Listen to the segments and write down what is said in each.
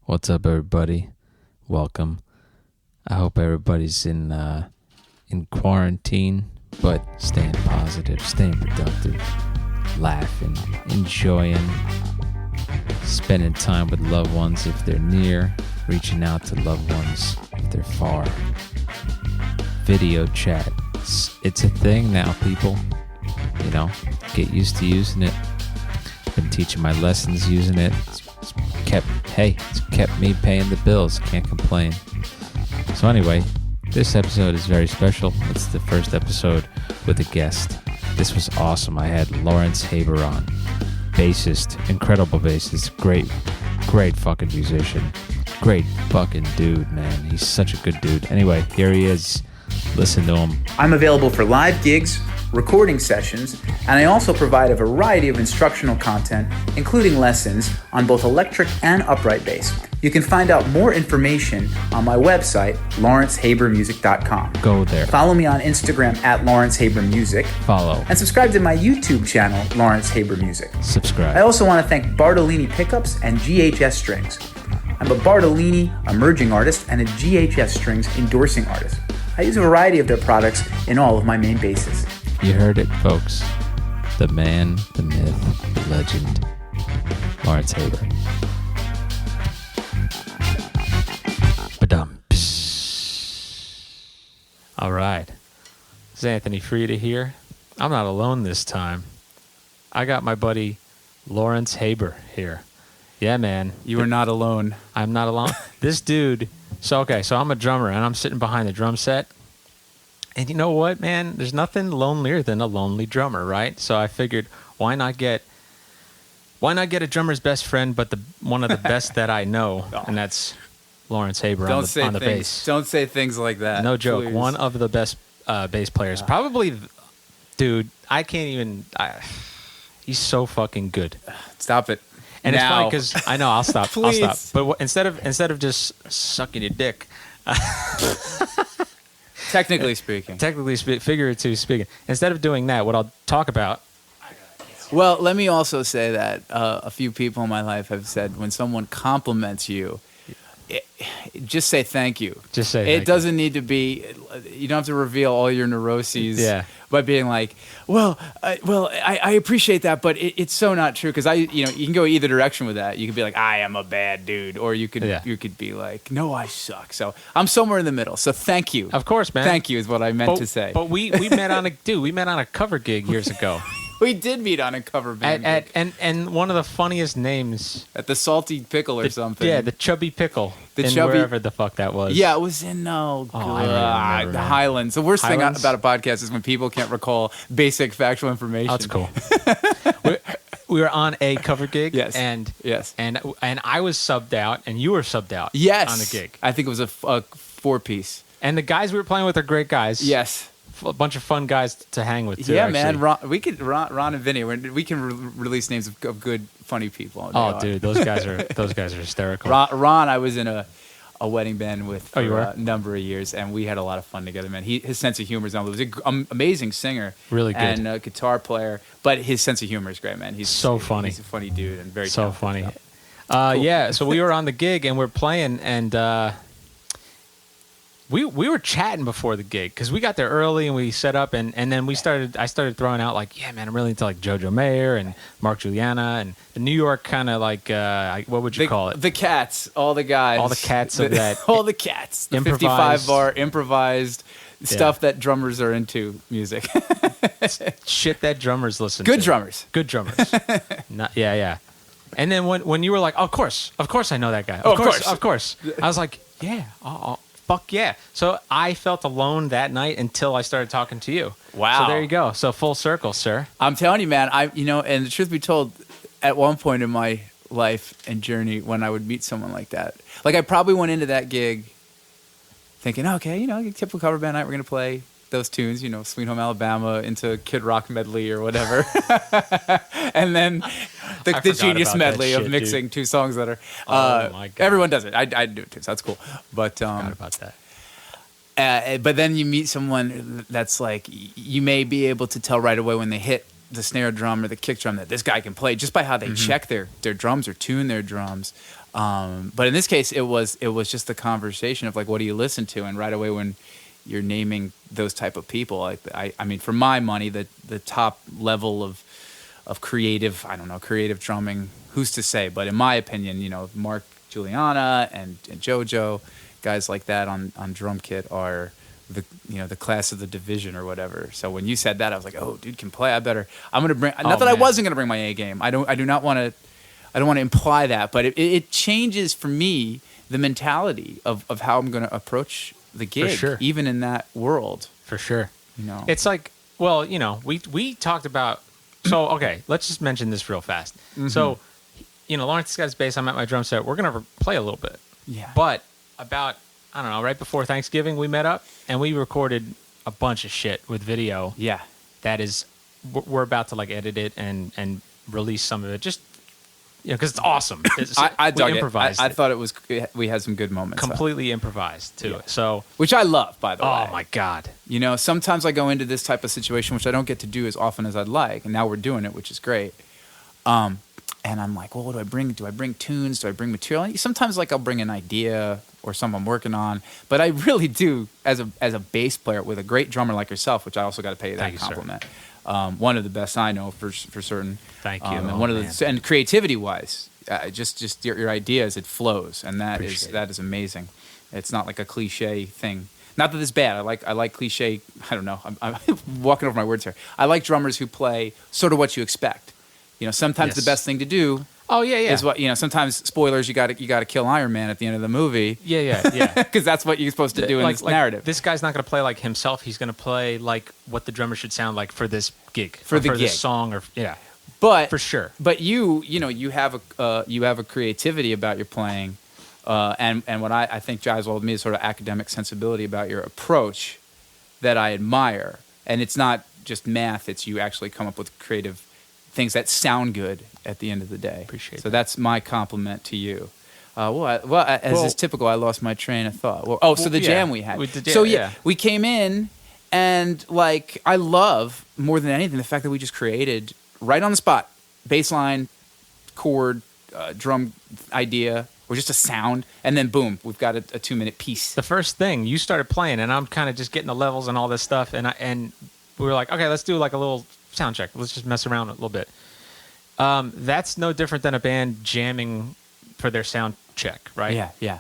What's up, everybody? Welcome. I hope everybody's in quarantine, but staying positive, staying productive, laughing, enjoying, spending time with loved ones if they're near, reaching out to loved ones if they're far. Video chat. It's a thing now, people. You know, get used to using it. Been teaching my lessons using it. It's kept me paying the bills. Can't complain. So anyway, this episode is very special. It's the first episode with a guest. This was awesome. I had Lawrence Haber on. Bassist, incredible bassist, great fucking musician. Great fucking dude, man. He's such a good dude. Anyway, here he is. Listen to him. I'm available for live gigs, recording sessions, and I also provide a variety of instructional content, including lessons on both electric and upright bass. You can find out more information on my website, lawrencehabermusic.com. Go there. Follow me on Instagram at lawrencehabermusic. Follow. And subscribe to my YouTube channel, Lawrence Haber Music. Subscribe. I also want to thank Bartolini Pickups and GHS Strings. I'm a Bartolini emerging artist and a GHS Strings endorsing artist. I use a variety of their products in all of my main basses. You heard it, folks. The man, the myth, the legend, Lawrence Haber. BaDumBizz. All right. This is Anthony Frieda here. I'm not alone this time. I got my buddy Lawrence Haber here. Yeah, man. You are not alone. I'm not alone. This dude... So I'm a drummer, and I'm sitting behind the drum set. And you know what, man? There's nothing lonelier than a lonely drummer, right? So I figured, why not get a drummer's best friend, but one of the best that I know, and that's Lawrence Haber on the bass. Don't say things like that. No joke. Please. One of the best bass players. Probably, dude, I can't even... he's so fucking good. Stop it. And now. It's funny because I know I'll stop. Please. I'll stop. But instead of just sucking your dick, Technically speaking, figuratively speaking, instead of doing that, what I'll talk about. Well, let me also say that a few people in my life have said when someone compliments you, just say thank you. Just say. It doesn't need to be. You don't have to reveal all your neuroses. Yeah. By being like, I appreciate that, but it's so not true because you can go either direction with that. You could be like, I am a bad dude, or you could be like, no, I suck. So I'm somewhere in the middle. So thank you. Of course, man. Thank you is what I meant to say. But we met on a cover gig years ago. We did meet on a cover band gig. And one of the funniest names at the Salty Pickle or something. Yeah, the Chubby Pickle. Wherever the fuck that was. Yeah, it was in the Highlands. The worst thing about a podcast is when people can't recall basic factual information. That's cool. we were on a cover gig. Yes. And I was subbed out, and you were subbed out. Yes. On the gig. I think it was a 4-piece. And the guys we were playing with are great guys. Yes. A bunch of fun guys to hang with too. Yeah, actually. man. Ron and Vinny. We can release names of good, funny people. Dude, those guys are hysterical. Ron, I was in a wedding band with for you were? a number of years, and we had a lot of fun together, man. His sense of humor is unbelievable. He was an amazing singer, really good, and a guitar player. But his sense of humor is great, man. He's so funny. He's a funny dude and very so talented. funny. Cool. Yeah. So we were on the gig and we're playing, and we were chatting before the gig because we got there early and we set up, and then I started throwing out like, yeah, man, I'm really into like Jojo Mayer and Mark Juliana and the New York kind of like what would you call it? The cats, all the guys, all the cats of that, all the cats, the 55 bar improvised stuff that drummers are into music. Shit that drummers listen to. Good drummers. Yeah. And then when you were like, of course I know that guy. Of course. I was like, yeah. Fuck yeah. So I felt alone that night until I started talking to you. Wow. So there you go. So full circle, sir. I'm telling you, man, and the truth be told, at one point in my life and journey when I would meet someone like that, like I probably went into that gig thinking, okay, typical cover band night, we're going to play those tunes, Sweet Home Alabama into Kid Rock medley or whatever. And then the genius medley of mixing two songs that are, my God. Everyone does it. I do it too, so that's cool. But, forgot about that. But then you meet someone that's like, you may be able to tell right away when they hit the snare drum or the kick drum that this guy can play just by how they check their drums or tune their drums. But in this case, it was just a conversation of like, what do you listen to? And right away when you're naming those type of people, I mean, for my money, the top level of creative, I don't know, creative drumming, who's to say? But in my opinion, you know, Mark Juliana and JoJo, guys like that on drum kit are the class of the division or whatever. So when you said that, I was like, oh, dude can play. I'm gonna bring. Not that I wasn't gonna bring my A game. I don't want to imply that, but it changes for me the mentality of how I'm gonna approach the gig, For sure. even in that world. For sure. You know, It's like, well, you know, we talked about. So okay, let's just mention this real fast. Mm-hmm. So, you know, Lawrence Scott's bass. I'm at my drum set. We're gonna play a little bit. yeah, But about, I don't know, right before Thanksgiving, we met up and we recorded a bunch of shit with video. yeah, That is, we're about to like edit it and release some of it. Just, you know, because it's awesome. I dug we it. improvised I thought it was. We had some good moments. completely improvised too. Yeah. So, Which I love, by the way. oh my God. You know, sometimes I go into this type of situation, which I don't get to do as often as I'd like, and now we're doing it, which is great. And I'm like, well, what do I bring? Do I bring tunes? Do I bring material? And sometimes, like, I'll bring an idea or something I'm working on. But I really do, as a bass player with a great drummer like yourself, which I also got to pay you that Thank you, sir. compliment. One of the best I know for certain. Thank you. And Oh, one of man. and creativity wise, just your ideas, it flows, and Appreciate that is amazing. It's not like a cliche thing. Not that it's bad. I like cliche. I don't know. I'm walking over my words here. I like drummers who play sort of what you expect. You know, sometimes Yes. the best thing to do Oh yeah, yeah. is what you know. Sometimes spoilers. You got to kill Iron Man at the end of the movie yeah. because that's what you're supposed to do in this narrative. This guy's not going to play like himself. He's going to play like what the drummer should sound like for this gig, For or the this gig. song, or But for sure. But you know, you have a creativity about your playing, and what I think jives well with me is sort of academic sensibility about your approach that I admire. And it's not just math; it's you actually come up with creative things that sound good at the end of the day. Appreciate So that. that's my compliment to you. As is typical, I lost my train of thought. So the yeah. jam we had. With the jam, So yeah. we came in, and like I love more than anything the fact that we just created right on the spot, bass line, chord, drum idea, or just a sound, and then boom, we've got a 2-minute piece. The first thing you started playing, and I'm kind of just getting the levels and all this stuff, and we were like, okay, let's do like a little sound check. Let's just mess around a little bit. That's no different than a band jamming for their sound check, right? Yeah.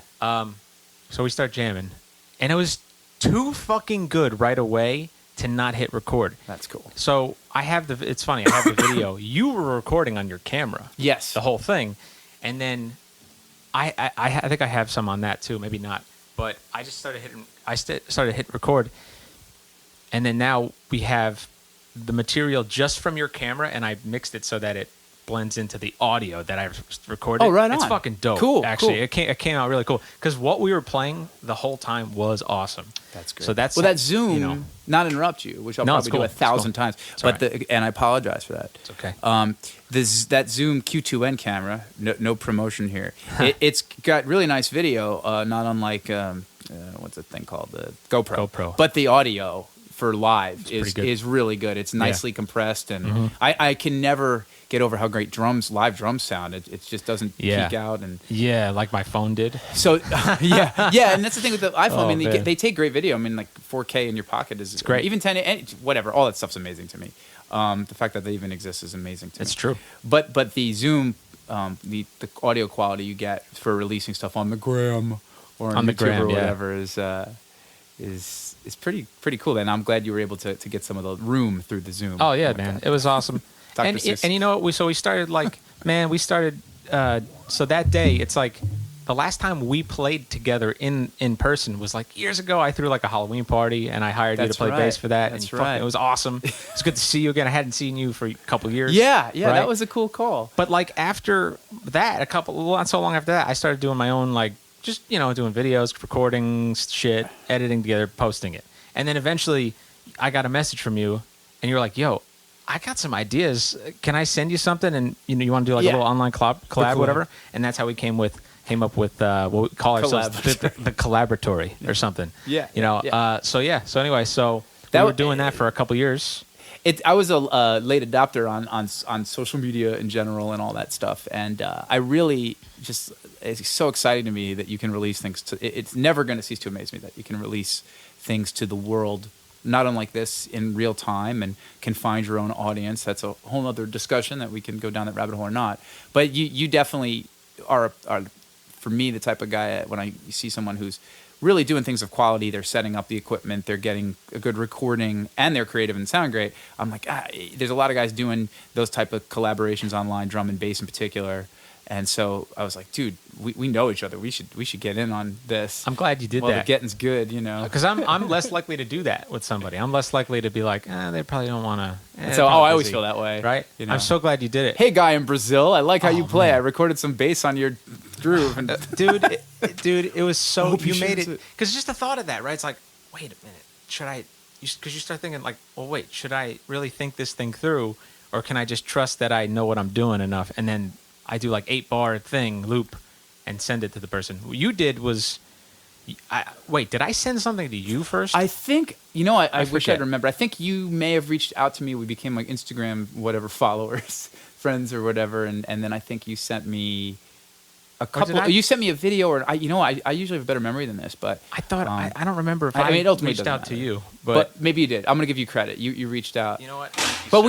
So we start jamming, and it was too fucking good right away to not hit record. That's cool. So it's funny, I have the video. You were recording on your camera. Yes. The whole thing. And then I think I have some on that too, maybe not. But I just started hitting record. And then now we have the material just from your camera, and I mixed it so that it blends into the audio that I recorded. Oh, right It's on. fucking dope. Cool, Actually, cool. It came out really cool because what we were playing the whole time was awesome. That's great. So that's that Zoom, you know, not interrupt you, which I'll No, it's probably do cool. It's 1,000 cool. times. It's all But and I apologize for that. It's okay. That Zoom Q2N camera, no promotion here. It's got really nice video, not unlike what's the thing called, the GoPro. But the audio for live pretty good. is really good. It's nicely compressed, and I can never get over how great live drums sound. It just doesn't peak out, and Yeah, like my phone did. so yeah, and that's the thing with the iPhone. I mean, man. they take great video. I mean, like 4K in your pocket is great. Even 10, whatever, all that stuff's amazing to me. The fact that they even exist is amazing to me. It's true. But the Zoom, the audio quality you get for releasing stuff on the gram or on On the YouTube gram, or yeah. whatever is pretty cool. And I'm glad you were able to get some of the room through the Zoom. Oh yeah, like man, that. it was awesome. Dr. and Seuss. and you know what? We started like, man, we started. So that day, it's like the last time we played together in person was like years ago. I threw like a Halloween party, and I hired you That's to play right. bass for that. That's and fucking, right. it was awesome. It's good to see you again. I hadn't seen you for a couple years. Yeah, right? that was a cool call. But like after that, not so long after that, I started doing my own like just doing videos, recording shit, editing together, posting it, and then eventually I got a message from you, and you were like, "Yo, I got some ideas. Can I send you something?" And you want to do like a little online collab, whatever. And that's how we came up with what we call ourselves the collaboratory or something. Yeah. So anyway, That we were w- doing that for a couple years. I was a late adopter on social media in general and all that stuff, and I really just it's so exciting to me that you can release things. It's never going to cease to amaze me that you can release things to the world, not unlike this, in real time, and can find your own audience. That's a whole other discussion that we can go down that rabbit hole or not. But you definitely are for me the type of guy when I see someone who's really doing things of quality. They're setting up the equipment, they're getting a good recording, and they're creative and sound great. I'm like, there's a lot of guys doing those type of collaborations online, drum and bass in particular. And so I was like, dude, we know each other. We should get in on this. I'm glad you did while that. The getting's good, you know. Because I'm less likely to do that with somebody. I'm less likely to be like, they probably don't want to. So I always feel that way, right? You know? I'm so glad you did it. Hey, guy in Brazil, I like how you play. Man. I recorded some bass on your groove, and dude, it was so you made it. it. Because just the thought of that, right? It's like, wait a minute, should I? Because you start thinking like, well, wait, should I really think this thing through, or can I just trust that I know what I'm doing enough, and then I do like 8-bar thing loop and send it to the person. What you did was, wait, did I send something to you first? I think, I wish forget. I'd remember. I think you may have reached out to me. We became like Instagram, whatever, followers, friends or whatever. And then I think you sent me a couple. You sent me a video, or I usually have a better memory than this, but I thought, I don't remember if I mean, it ultimately reached doesn't out to matter. you. But maybe you did. I'm going to give you credit. You reached out. You know what? But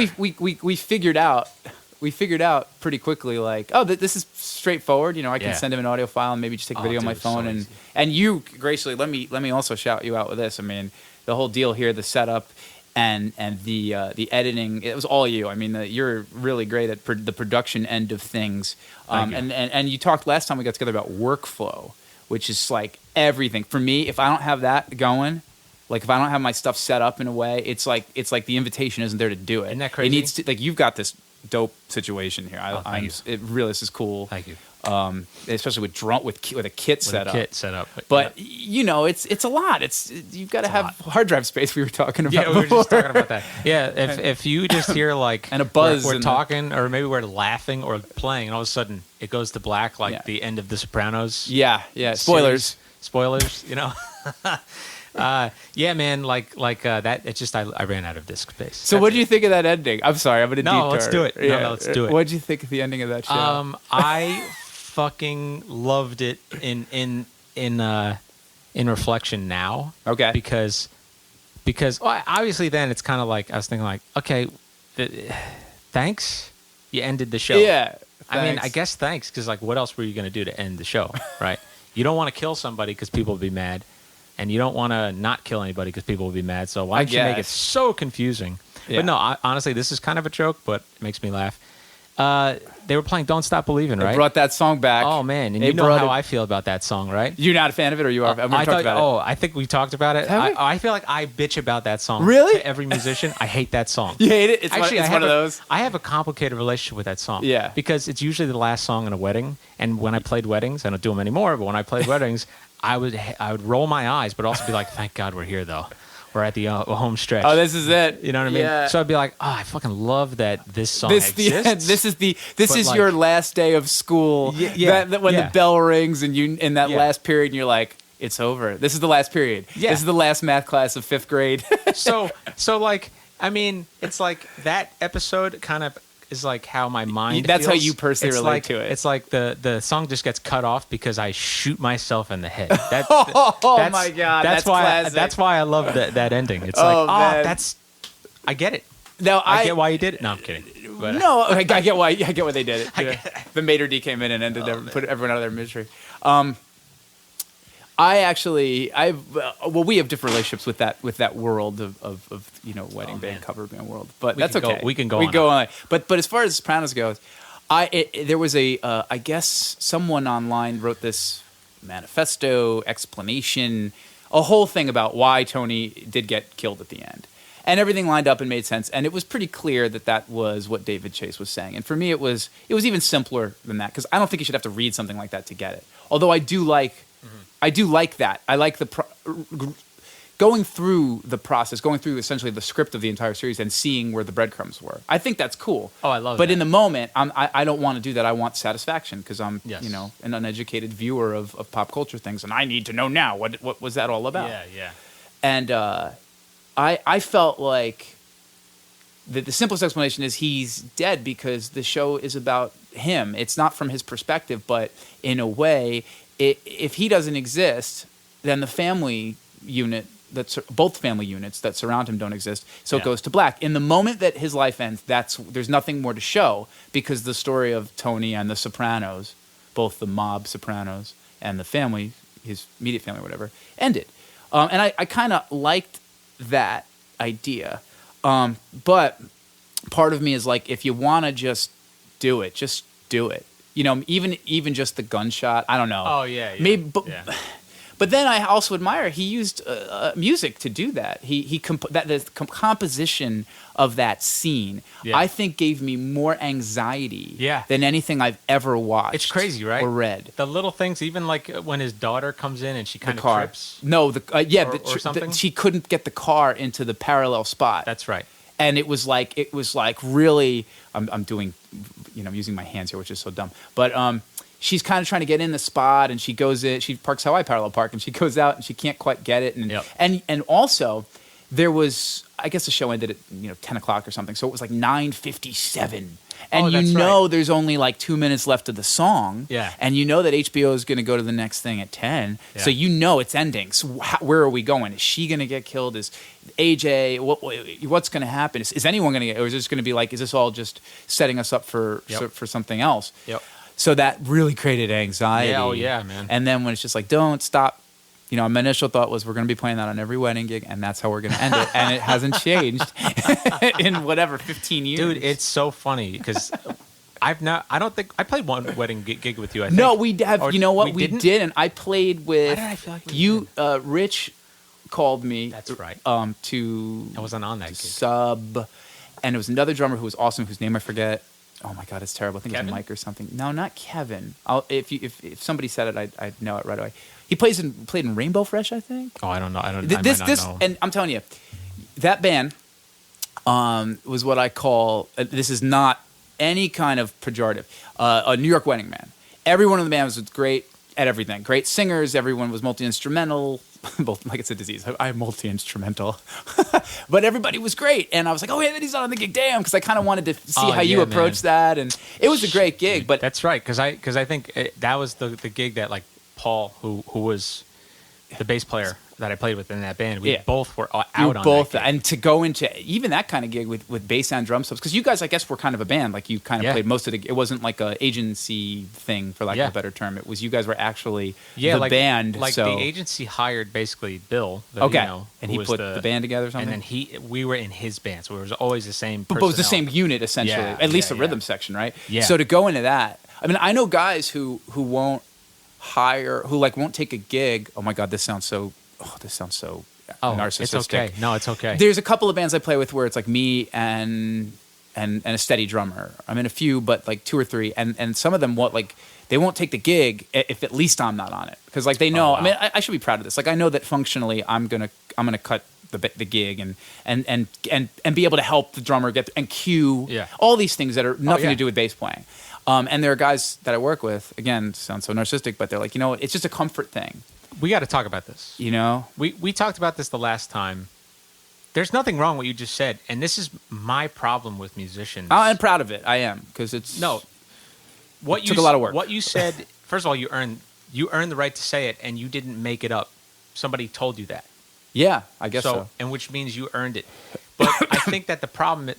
we figured out pretty quickly, like, this is straightforward. I can send him an audio file and maybe just take a video on my phone. And you graciously let me also shout you out with this. I mean, the whole deal here, the setup and the editing, it was all you. I mean, you're really great at the production end of things. And you talked last time we got together about workflow, which is like everything for me. If I don't have that going, like if I don't have my stuff set up in a way, it's like the invitation isn't there to do it. Isn't that crazy? It needs to, like, you've got this dope situation here. Thank you. It really, this is cool. Thank you. Especially with a kit set up. Kit set up. But it's a lot. You've got to have hard drive space. We were talking about. Yeah, we were just talking about that. Yeah, if you just hear like and a buzz, we're talking, or maybe we're laughing or playing, and all of a sudden it goes to black, like the end of The Sopranos. Yeah. Spoilers. Yeah, man, like that. It's just I ran out of disk space. So what do you think of that ending? I'm sorry, I'm gonna no, let's do it. No, let's do it. What did you think of the ending of that show? I fucking loved it in reflection now. Okay. Because well, obviously then it's kind of like I was thinking like, okay, thanks, you ended the show. Yeah. I mean, I guess thanks, because like, what else were you gonna do to end the show, right? You don't want to kill somebody because people will be mad. And you don't want to not kill anybody because people will be mad. So why don't you make it so confusing? Yeah. But no, honestly, this is kind of a joke, but it makes me laugh. They were playing "Don't Stop Believing," right? They brought that song back. Oh man, and you know how I feel about that song, right? You're not a fan of it, or you are? I think we talked about it. I feel like I bitch about that song. Really? To every musician, I hate that song. You hate it? It's Actually, one of those. I have a complicated relationship with that song. Yeah. Because it's usually the last song in a wedding, and when I played weddings, I don't do them anymore. But when I played weddings, I would roll my eyes, but also be like, "Thank God we're here, though. We're at the home stretch." Oh, this is it. You know what I mean? Yeah. So I'd be like, "Oh, I fucking love that this song exists." This is your last day of school. That when the bell rings and you in that last period, and you're like, "It's over. This is the last period. Yeah. This is the last math class of 5th grade." so like, I mean, it's like that episode kind of is like how my mind That's feels. how you personally relate to it. It's like the song just gets cut off because I shoot myself in the head. That's my God, that's why classic. that's why I love that ending. It's man. I get it. Now I get why you did it. No, I'm kidding. But, no, I get why they did it. The maitre d' came in and put everyone out of their misery. We have different relationships with that world of wedding band, cover band world, but that's okay. We can go on. But as far as Sopranos goes, there was I guess someone online wrote this manifesto explanation, a whole thing about why Tony did get killed at the end. And everything lined up and made sense, and it was pretty clear that was what David Chase was saying. And for me, it was even simpler than that, because I don't think you should have to read something like that to get it. Although I do like that. I like going through the process, going through essentially the script of the entire series and seeing where the breadcrumbs were. I think that's cool. Oh, I love that. But in the moment, I don't want to do that. I want satisfaction, because I'm an uneducated viewer of pop culture things, and I need to know now what was that all about. Yeah. And I felt like the simplest explanation is he's dead because the show is about him. It's not from his perspective, but in a way, if he doesn't exist, then the family unit both family units that surround him don't exist. So it goes to black. In the moment that his life ends, there's nothing more to show, because the story of Tony and the Sopranos, both the mob Sopranos and the family, his immediate family, or whatever, ended. And I kind of liked that idea. But part of me is like, if you want to just do it, just do it. You know, even just the gunshot. I don't know. Oh yeah. Maybe, but then I also admire he used music to do that. The composition of that scene, I think, gave me more anxiety than anything I've ever watched. It's crazy, right? Or read. The little things, even like when his daughter comes in and she kind of trips. No, or something. She couldn't get the car into the parallel spot. That's right. And it was like really. I'm doing, I'm using my hands here, which is so dumb. But she's kind of trying to get in the spot, and she goes in. She parks how I parallel park, and she goes out, and she can't quite get it. And also, there was, I guess the show ended at 10 o'clock or something, so it was like 9:57. And there's only like 2 minutes left of the song. Yeah. And you know that HBO is going to go to the next thing at 10. Yeah. So it's ending. So where are we going? Is she going to get killed? Is AJ, what's going to happen? Is anyone going to get, or is this going to be like, is this all just setting us up for something else? Yep. So that really created anxiety. Yeah, oh yeah, man. And then when it's just like, don't stop. My initial thought was, we're going to be playing that on every wedding gig, and that's how we're going to end it. And it hasn't changed in 15 years. Dude, it's so funny because I played one wedding gig with you. I think. No, we have. Or, you know what? We didn't. I played with. Why did I feel like you? Rich called me. That's right. I wasn't on that gig. Sub, and it was another drummer who was awesome, whose name I forget. Oh my God, it's terrible. I think Kevin? it's Mike or something. No, not Kevin. If somebody said it, I'd know it right away. He played in Rainbow Fresh, I think. Oh, I don't know. I might not know. And I'm telling you, that band was what I call. This is not any kind of pejorative. A New York wedding band. Everyone in the band was great at everything. Great singers. Everyone was multi-instrumental. Both, like it's a disease. I'm multi-instrumental. But everybody was great. And I was like, oh, yeah, he's not on the gig. Damn. Because I kind of wanted to see how you approach that. And it was a great gig. But that's right. Because I think that was the gig that, like, Paul, who was the bass player that I played with in that band, we both were out on that gig. And to go into even that kind of gig with bass and drum subs, because you guys, I guess, were kind of a band. Like, you kind of played most of the. It wasn't like a agency thing, for lack of a better term. It was you guys were actually the band. Like, so. The agency hired basically Bill. And he put the band together or something? And then we were in his band, so it was always the same personnel. But it was the same unit, essentially. At least the rhythm section, right? Yeah. So to go into that, I mean, I know guys who won't hire, who won't take a gig. Oh my God, this sounds so narcissistic. It's okay. No, it's okay. There's a couple of bands I play with where it's like me and a steady drummer. I'm in a few, but like 2 or 3, and some of them they won't take the gig if at least I'm not on it, because they know. I mean, I should be proud of this. Like, I know that functionally I'm gonna cut the gig and be able to help the drummer get and cue all these things that are nothing to do with bass playing. And there are guys that I work with, again, sounds so narcissistic, but they're like, it's just a comfort thing. We got to talk about this. We talked about this the last time. There's nothing wrong with what you just said, and this is my problem with musicians. I'm proud of it. I am, because it took a lot of work. What you said, first of all, you earned the right to say it, and you didn't make it up. Somebody told you that. Yeah, I guess so. And which means you earned it. But I think that the problem,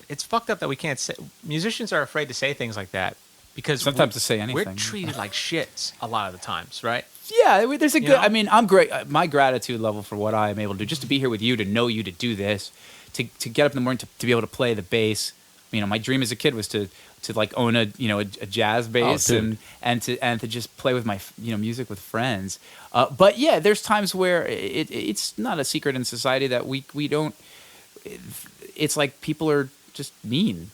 it's fucked up that we can't say. Musicians are afraid to say things like that because sometimes to say anything, we're treated like shits a lot of the times, right? Yeah, there's a good. I mean, I'm great. My gratitude level for what I am able to do, just to be here with you, to know you, to do this, to get up in the morning, to be able to play the bass. My dream as a kid was to own a jazz bass and to just play with my music with friends. But yeah, there's times where it's not a secret in society that we don't. It's like people are just mean,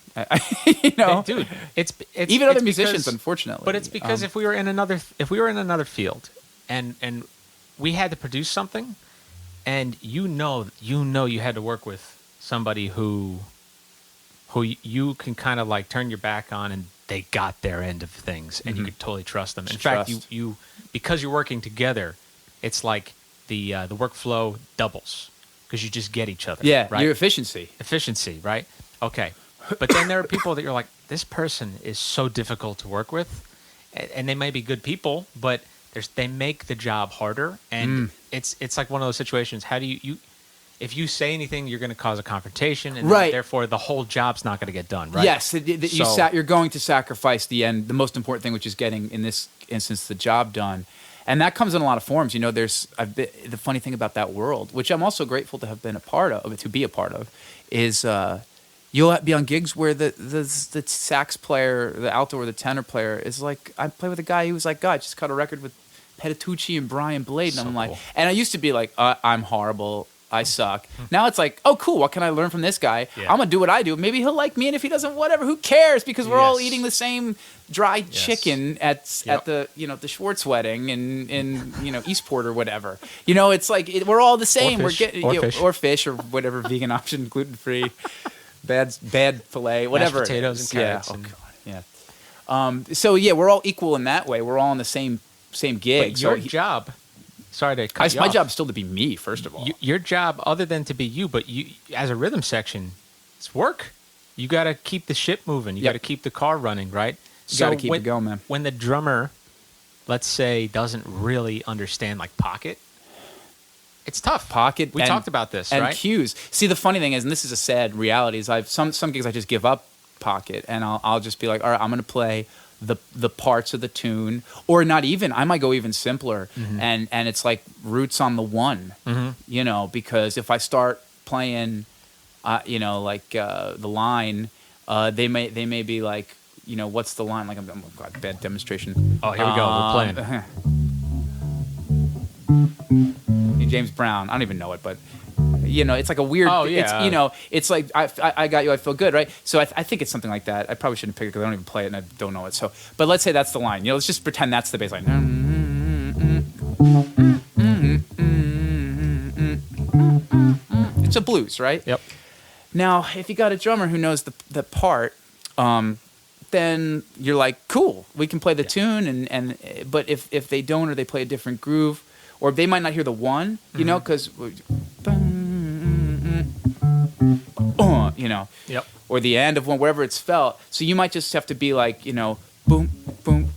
dude. It's even other musicians, unfortunately. But it's because if we were in another field, and we had to produce something, and you had to work with somebody who you can kind of like turn your back on, and they got their end of things, and you could totally trust them. In fact, you because you're working together, it's like the workflow doubles. Because you just get each other. Yeah, right? your efficiency. Efficiency, right? Okay. But then there are people that you're like, this person is so difficult to work with, and they may be good people, but they make the job harder, and it's like one of those situations. How do you if you say anything, you're going to cause a confrontation, and therefore the whole job's not going to get done, right? Yes, you're going to sacrifice the most important thing, which is getting, in this instance, the job done. And that comes in a lot of forms. You know, the funny thing about that world, which I'm also grateful to have been a part of, is you'll be on gigs where the sax player, the alto or the tenor player is like, I play with a guy who was like, God, just cut a record with Petitucci and Brian Blade. And I'm like, and I used to be like, I'm horrible. I suck. Now it's like, oh, cool. What can I learn from this guy? Yeah. I'm going to do what I do. Maybe he'll like me. And if he doesn't, whatever, who cares? Because we're all eating the same dry chicken at the, the Schwartz wedding in Eastport or whatever. You know, it's like, we're all the same. Or fish. Or fish or whatever vegan option, gluten-free, bad filet, whatever. Mashed potatoes and carrots. So we're all equal in that way. We're all on the same gig. But your job... Sorry to cut you my off. job's still to be me, first of all. Your job, other than to be you, but you as a rhythm section, it's work. You got to keep the ship moving. You got to keep the car running, right? You got to keep it going, man. When the drummer, let's say, doesn't really understand like pocket, it's tough. Pocket. We talked about this, and right? cues. See, the funny thing is, and this is a sad reality, is some gigs I just give up pocket, and I'll just be like, all right, I'm going to play the parts of the tune, or not even. I might go even simpler, and it's like roots on the one, because if I start playing, the line, they may be like, what's the line? Like, God, bad demonstration. Oh, here we go. We're playing. James Brown. I don't even know it, but. It's like a weird. Oh, yeah. It's like I got you. I feel good, right? So I think it's something like that. I probably shouldn't pick it because I don't even play it and I don't know it. So, but let's say that's the line. Let's just pretend that's the bass line. It's a blues, right? Yep. Now, if you got a drummer who knows the part, then you're like, cool, we can play the tune. But if they don't, or they play a different groove, or they might not hear the one, because. Yep. Or the end of one, wherever it's felt. So you might just have to be like, boom, boom, boom,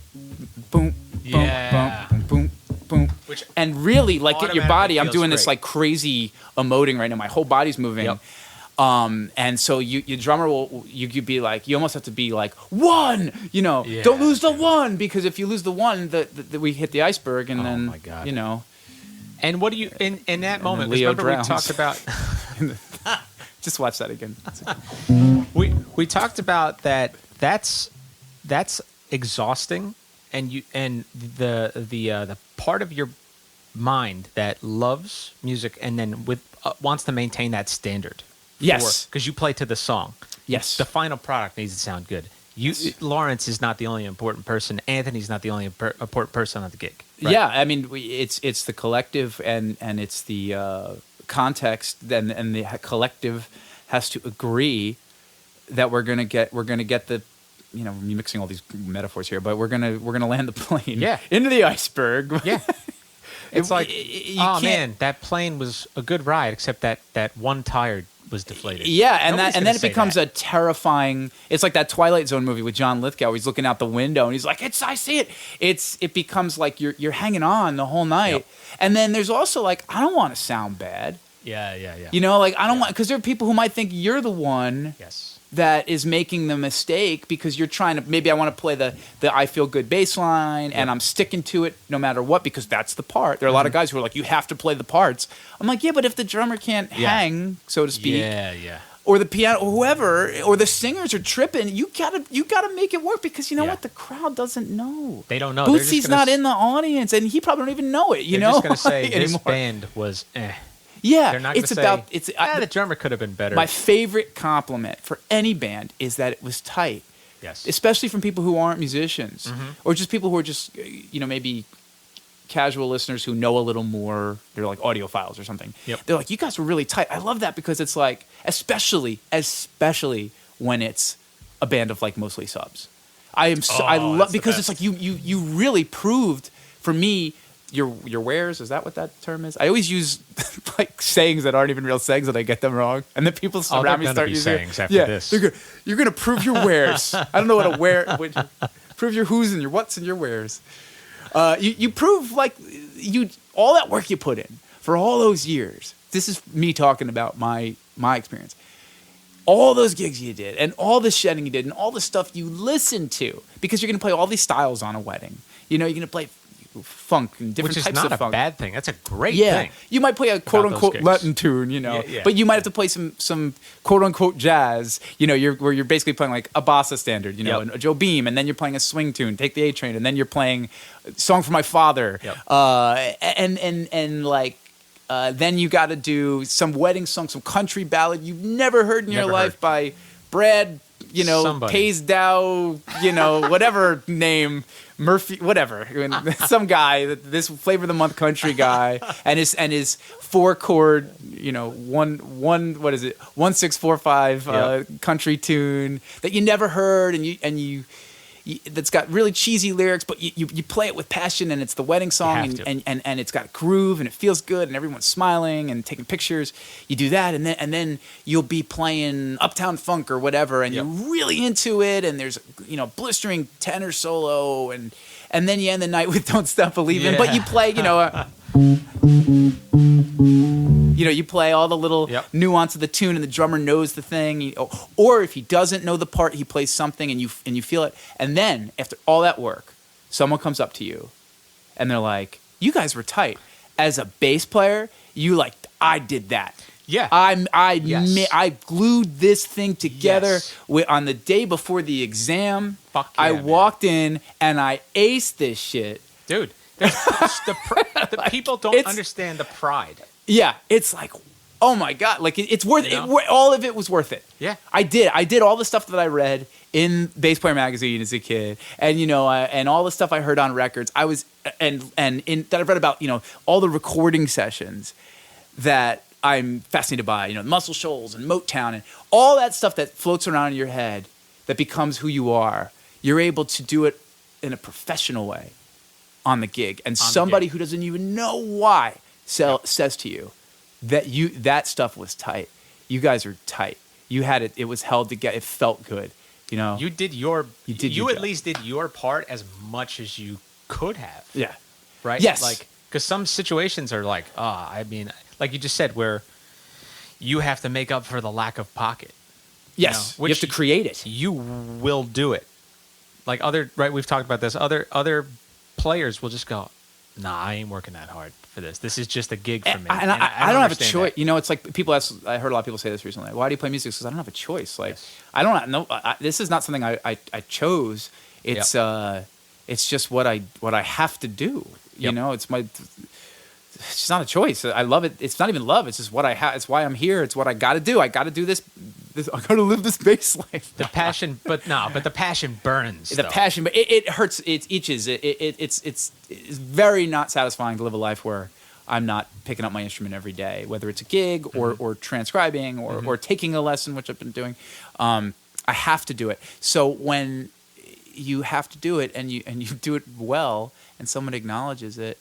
boom, boom, boom, boom. And really, like, get your body. I'm doing this like crazy emoting right now. My whole body's moving. Yep. And so your drummer you could be like, you almost have to be like, one, don't lose the one, because if you lose the one, we hit the iceberg, and then, my God. And what do you in that moment? Leo remember drowns. we talked about. Just watch that again. We talked about that. That's exhausting, and the part of your mind that loves music and then wants to maintain that standard. Yes, because you play to the song. Yes, the final product needs to sound good. Lawrence is not the only important person. Anthony's not the only important person on the gig. Right? Yeah, I mean, it's the collective and it's the context, and the collective has to agree that we're gonna get the, I'm mixing all these metaphors here, but we're gonna land the plane into the iceberg. Yeah. It's like, man, that plane was a good ride, except that one tire was deflated. Yeah, and then it becomes a terrifying. It's like that Twilight Zone movie with John Lithgow. He's looking out the window and he's like, I see it. It becomes like you're hanging on the whole night. Yep. And then there's also like, I don't want to sound bad. Yeah. Like, I don't want, because there are people who might think you're the one. Yes. That is making the mistake because you're trying to, maybe I want to play the I feel good bass line, and I'm sticking to it no matter what, because that's the part. There are a lot of guys who are like, you have to play the parts. I'm like, yeah, but if the drummer can't hang, so to speak, or the piano, or whoever, or the singers are tripping, you gotta make it work, because you know what, the crowd doesn't know. They don't know. Bootsy's not in the audience, and he probably don't even know it. They're just gonna say this band was Yeah, they're not it's about the drummer could have been better. My favorite compliment for any band is that it was tight. Yes, especially from people who aren't musicians, or just people who are just maybe casual listeners who know a little more. They're like audiophiles or something. Yep. They're like, you guys were really tight. I love that, because it's like, especially when it's a band of like mostly subs. I love, because it's like you really proved for me your wares. Is that what that term is? I always use like sayings that aren't even real sayings, and I get them wrong. And then people around me start using sayings after this. You're gonna prove your wares. I don't know what a where. Prove your who's and your what's and your wares. You prove like all that work you put in for all those years. This is me talking about my experience. All those gigs you did, and all the shedding you did, and all the stuff you listened to, because you're going to play all these styles on a wedding. You know, you're going to play funk and different types of funk. Which is not a bad thing. That's a great Yeah, thing. you might play a quote-unquote Latin tune, you know, but you might have to play some quote-unquote jazz, you know, where you're basically playing like a bossa standard, you know, and a Joe Beam, and then you're playing a swing tune, Take the A Train, and then you're playing Song for My Father, and like, then you got to do some wedding song, some country ballad you've never heard in your life by Brad, you know, Paysdow, you know, whatever name, Murphy, whatever, some guy, this Flavor of the Month country guy, and his 4-chord, you know, what is it, 1-6-4-5 country tune that you never heard, and you that's got really cheesy lyrics, but you play it with passion, and it's the wedding song, and it's got groove, and it feels good, and everyone's smiling and taking pictures. You do that, and then you'll be playing Uptown Funk or whatever, and you're really into it, and there's, you know, blistering tenor solo, and then you end the night with Don't Stop Believing, but you play, you know, you play all the little nuance of the tune, and the drummer knows the thing. Or if he doesn't know the part, he plays something, and you feel it. And then after all that work, someone comes up to you, and they're like, "You guys were tight." As a bass player, you like, I did that. Yeah, I glued this thing together on the day before the exam. I walked in and I aced this shit, dude. The people don't understand the pride. Yeah, it's like, oh my God, like it's worth it. All of it was worth it. Yeah, I did all the stuff that I read in Bass Player magazine as a kid, and you know, and all the stuff I heard on records. I was and that I've read about, you know, all the recording sessions that I'm fascinated by. You know, Muscle Shoals and Motown and all that stuff that floats around in your head that becomes who you are. You're able to do it in a professional way on the gig, and somebody who doesn't even know why says to you that stuff was tight. You guys are tight. You had it. It was held together. It felt good. You know. You at least did your part as much as you could have. Yeah. Right. Yes. Like, because some situations are like, I mean, like you just said, where you have to make up for the lack of pocket. Yes. You know, you have to create it. You will do it. Like we've talked about this. Other players will just go, nah, I ain't working that hard for this. This is just a gig for me. And I don't have a choice. You know, it's like people ask, I heard a lot of people say this recently. Why do you play music? Because I don't have a choice. Like, I don't know. This is not something I chose. It's it's just what I have to do. You know, it's just not a choice. I love it. It's not even love. It's just what I have. It's why I'm here. It's what I got to do. I got to do this. I got to live this bass life. The passion, but the passion burns. The passion, but it hurts. It itches. It's very not satisfying to live a life where I'm not picking up my instrument every day, whether it's a gig or transcribing or taking a lesson, which I've been doing. I have to do it. So when you have to do it and you do it well, and someone acknowledges it.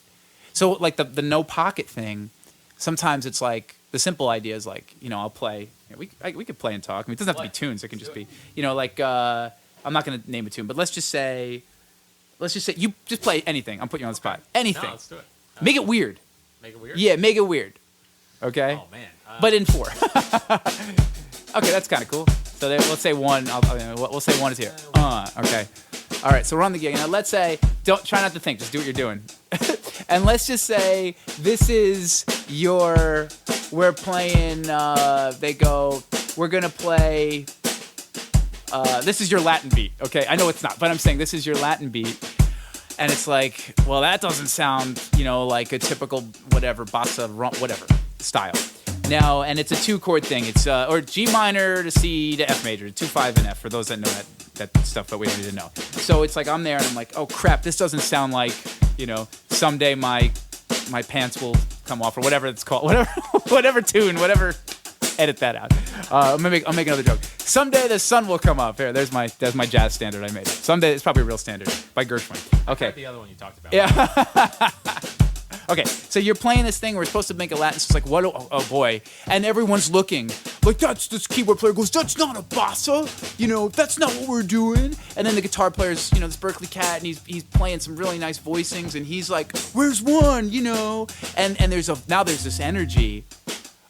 So like the no pocket thing, sometimes it's like the simple idea is like, you know, I'll play. We could play and talk. I mean, it doesn't have to be tunes. It can just be, you know, like I'm not going to name a tune, but let's just say you just play anything. I'm putting you on the spot. Anything. No, let's do it. Make it weird. Make it weird. Yeah, make it weird. Okay. Oh man. But in 4. Okay, that's kind of cool. So let's say 1. We'll say 1 is here. Okay. All right. So we're on the gig. Now let's say, try not to think. Just do what you're doing. And let's just say this is we're playing, we're going to play, this is your Latin beat, okay? I know it's not, but I'm saying this is your Latin beat. And it's like, well, that doesn't sound, you know, like a typical whatever, bossa, whatever style. Now, and it's a 2-chord thing. It's, or G minor to C to F major, 2, 5, and F, for those that know that stuff, but we don't need to know. So it's like I'm there and I'm like, oh crap, this doesn't sound like, you know, someday my pants will come off or whatever it's called, whatever tune, whatever. Edit that out. I'll make another joke. Someday the sun will come up. Here, there's my jazz standard I made. Someday it's probably a real standard by Gershwin. Okay. The other one you talked about. Yeah. Okay, so you're playing this thing. We're supposed to make it Latin. So it's like, what? Oh boy! And everyone's looking like this keyboard player goes, that's not a bossa. That's not what we're doing. And then the guitar player's, this Berkeley cat, and he's playing some really nice voicings, and he's like, where's one? And there's this energy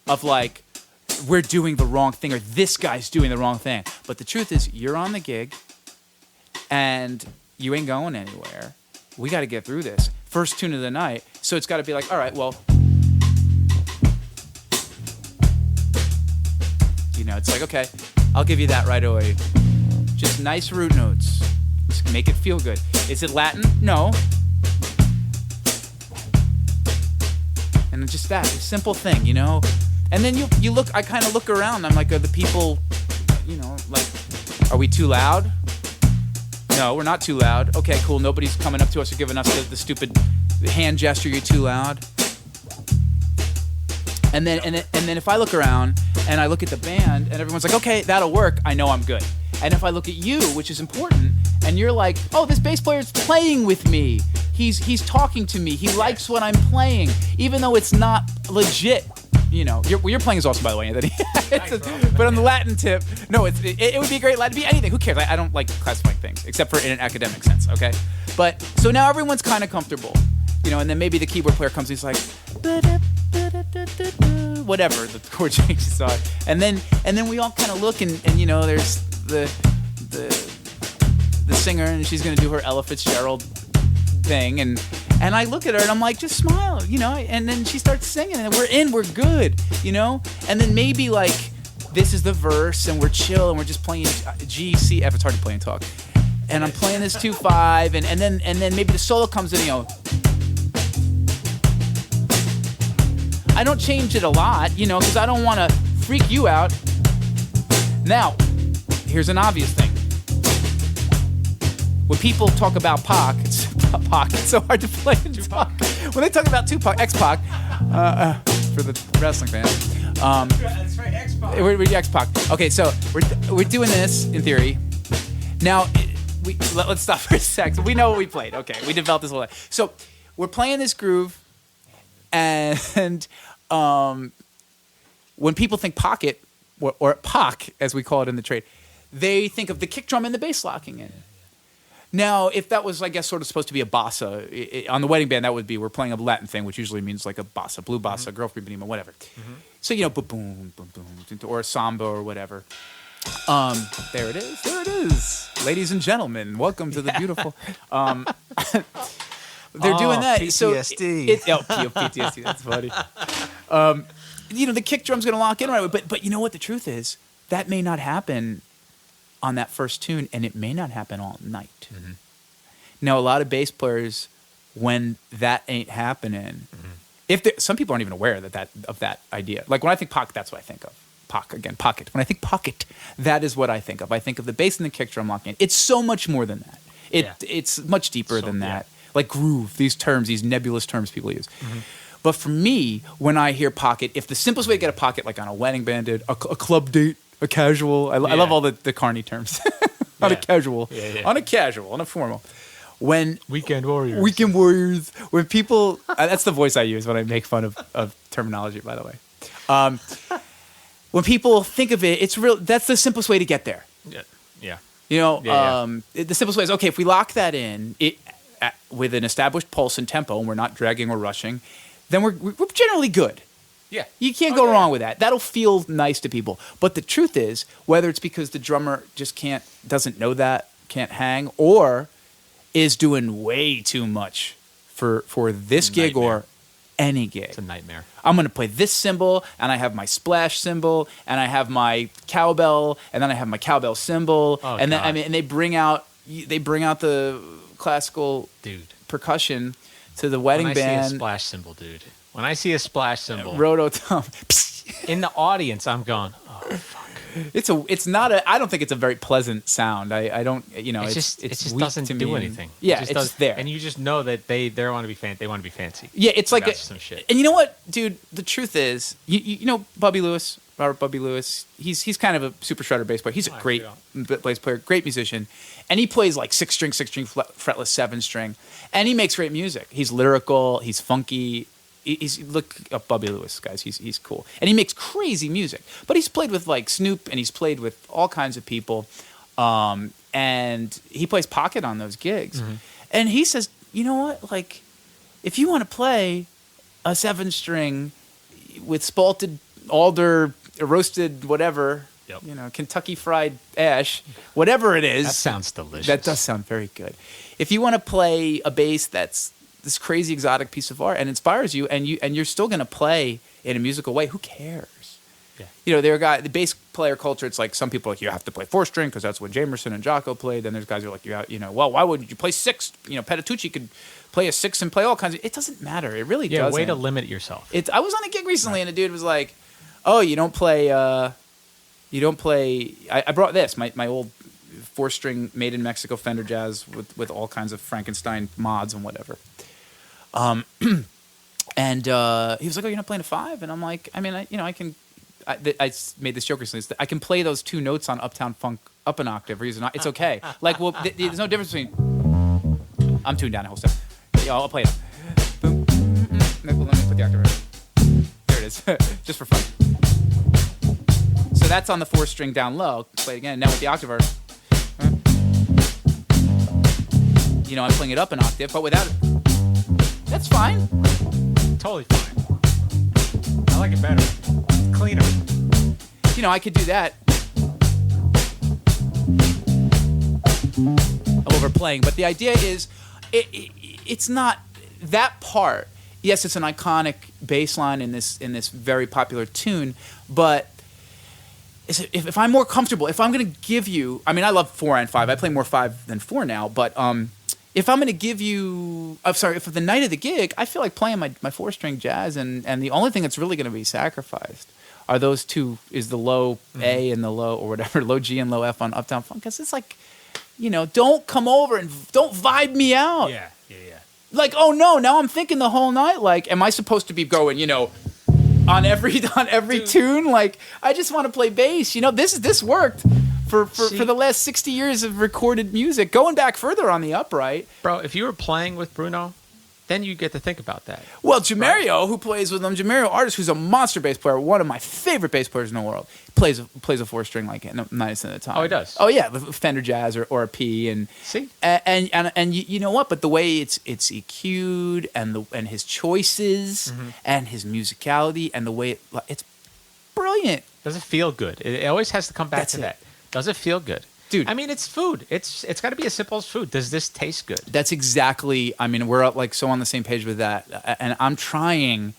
of like, we're doing the wrong thing, or this guy's doing the wrong thing. But the truth is, you're on the gig, and you ain't going anywhere. We got to get through this. First tune of the night. So it's got to be like, all right, well, it's like, okay, I'll give you that right away. Just nice root notes. Just make it feel good. Is it Latin? No. And it's just that, a simple thing, And then you look, I kind of look around. I'm like, are the people, like, are we too loud? No, we're not too loud. Okay, cool. Nobody's coming up to us or giving us the stupid hand gesture. You're too loud. And then if I look around and I look at the band and everyone's like, okay, that'll work. I know I'm good. And if I look at you, which is important, and you're like, oh, this bass player's playing with me. He's talking to me. He likes what I'm playing, even though it's not legit. You're playing is awesome, by the way, Anthony. But on the Latin tip, no, it would be great Latin to be anything. Who cares? I don't like classifying things, except for in an academic sense, okay? But, so now everyone's kind of comfortable, and then maybe the keyboard player comes and he's like, whatever, the chord changes are. And then we all kind of look and there's the singer, and she's going to do her Ella Fitzgerald thing, and I look at her and I'm like, just smile, and then she starts singing and we're good, and then maybe like this is the verse and we're chill and we're just playing G, C, F. It's hard to play and talk, and I'm playing this 2/5, and then maybe the solo comes in, I don't change it a lot, because I don't want to freak you out. Now, here's an obvious thing. When people talk about Pac, it's so hard to play and talk. When they talk about Tupac, X-Pac, for the wrestling fans. That's right, X-Pac. We're X-Pac. Okay, so we're doing this in theory. Now, let's stop for a sec. We know what we played. Okay, we developed this whole thing. So we're playing this groove, and when people think pocket, or Pac, as we call it in the trade, they think of the kick drum and the bass locking in. Now, if that was, I guess, sort of supposed to be a bossa, on the wedding band, that would be, we're playing a Latin thing, which usually means like a bossa, blue bossa, girl from Ipanema, whatever. Mm-hmm. So, boom, boom, boom, or a samba or whatever. There it is. Ladies and gentlemen, welcome to the beautiful... they're doing that. PTSD. PTSD, that's funny. The kick drum's going to lock in right away, but you know what the truth is? That may not happen on that first tune, and it may not happen all night. Mm-hmm. Now, a lot of bass players, when that ain't happening, some people aren't even aware of that idea. Like when I think Pac, that's what I think of. Pac, again, pocket. When I think pocket, that is what I think of. I think of the bass and the kick drum locking in. It's so much more than that. It's much deeper than that. Like groove, these nebulous terms people use. Mm-hmm. But for me, when I hear pocket, if the simplest way to get a pocket, like on a wedding band, a club date, a casual. I love all the Carney terms. On a casual, on a formal. When Weekend Warriors. When people, that's the voice I use when I make fun of terminology. By the way, when people think of it, it's real. That's the simplest way to get there. Yeah. The simplest way is okay. If we lock that in, with an established pulse and tempo, and we're not dragging or rushing, then we're generally good. Yeah. You can't go wrong with that. That'll feel nice to people. But the truth is, whether it's because the drummer just doesn't know that, can't hang, or is doing way too much for this gig or any gig. It's a nightmare. I'm going to play this cymbal, and I have my splash cymbal, and I have my cowbell, and then I have my cowbell cymbal, and then and they bring out the classical percussion to the wedding band. When I see a splash cymbal, dude. When I see a splash cymbal, rototom. In the audience, I'm going, oh fuck. It's not I don't think it's a very pleasant sound. I don't, it just weak doesn't to do me. anything. Yeah, it's just there. And you just know that they want to be they want to be fancy. Yeah, it's like some shit. And you know what, dude? The truth is, you know Bobby Lewis? Robert Bubby Lewis. He's kind of a super shredder bass player. He's a great bass player, great musician, and he plays like 6-string, fretless 7-string, and he makes great music. He's lyrical, he's funky. He's look up Bubby Lewis, guys. He's cool, and he makes crazy music. But he's played with like Snoop, and he's played with all kinds of people, and he plays pocket on those gigs. Mm-hmm. And he says, you know what, like, if you want to play a 7-string with spalted alder, roasted whatever, Yep. you know, Kentucky fried ash, whatever it is. That sounds delicious. That does sound very good. If you want to play a bass that's this crazy exotic piece of art and inspires you, and you're still going to play in a musical way, who cares? Yeah. You know, the bass player culture, it's like some people are like, you have to play 4-string because that's what Jamerson and Jocko played. Then there's guys who are like, well, why wouldn't you play 6? You know, Petitucci could play a 6 and play all kinds of. It doesn't matter. It really doesn't. Way to limit yourself. I was on a gig recently, and a dude was like, "Oh, you don't play. I brought this, my old 4-string made in Mexico Fender Jazz with all kinds of Frankenstein mods and whatever." And he was like, "Oh, you're not playing a 5?" And I'm like, "I mean, I can." I made this joke recently. I can play those 2 notes on Uptown Funk up an octave. It's okay. Like, well, there's no difference between. I'm tuned down a whole step. Yeah, I'll play it. Boom. Let me put the octave right. There it is, just for fun. So that's on the 4-string down low. Play it again. Now with the octave art. You know, I'm playing it up an octave, but without it. That's fine. Totally fine. I like it better. Cleaner. You know, I could do that. I'm overplaying, but the idea is, it's not that part. Yes, it's an iconic bass line in this very popular tune, but if I'm more comfortable, if I'm going to give you, I mean, I love 4 and 5. I play more 5 than 4 now, but if I'm going to give you, if for the night of the gig, I feel like playing my 4-string jazz, and the only thing that's really going to be sacrificed are those 2, is the low A and the low, or whatever, low G and low F on Uptown Funk, because it's like, you know, don't come over and don't vibe me out. Yeah. Like, oh no, now I'm thinking the whole night, like, am I supposed to be going, you know, on every tune? Like, I just want to play bass. You know, this worked for the last 60 years of recorded music. Going back further on the upright. Bro, if you were playing with Bruno, then you get to think about that. Well, Jamario, who plays with him, Jamario Artist, who's a monster bass player, one of my favorite bass players in the world, plays a 4-string like 90% of the time. Oh, he does? Oh, yeah, with Fender Jazz or a P. And see? And you know what? But the way it's EQ'd and his choices and his musicality and the way it's brilliant. Does it feel good? It always has to come back to that. Does it feel good? Dude, I mean, it's food. It's got to be as simple as food. Does this taste good? That's exactly. I mean, we're like so on the same page with that, and I'm trying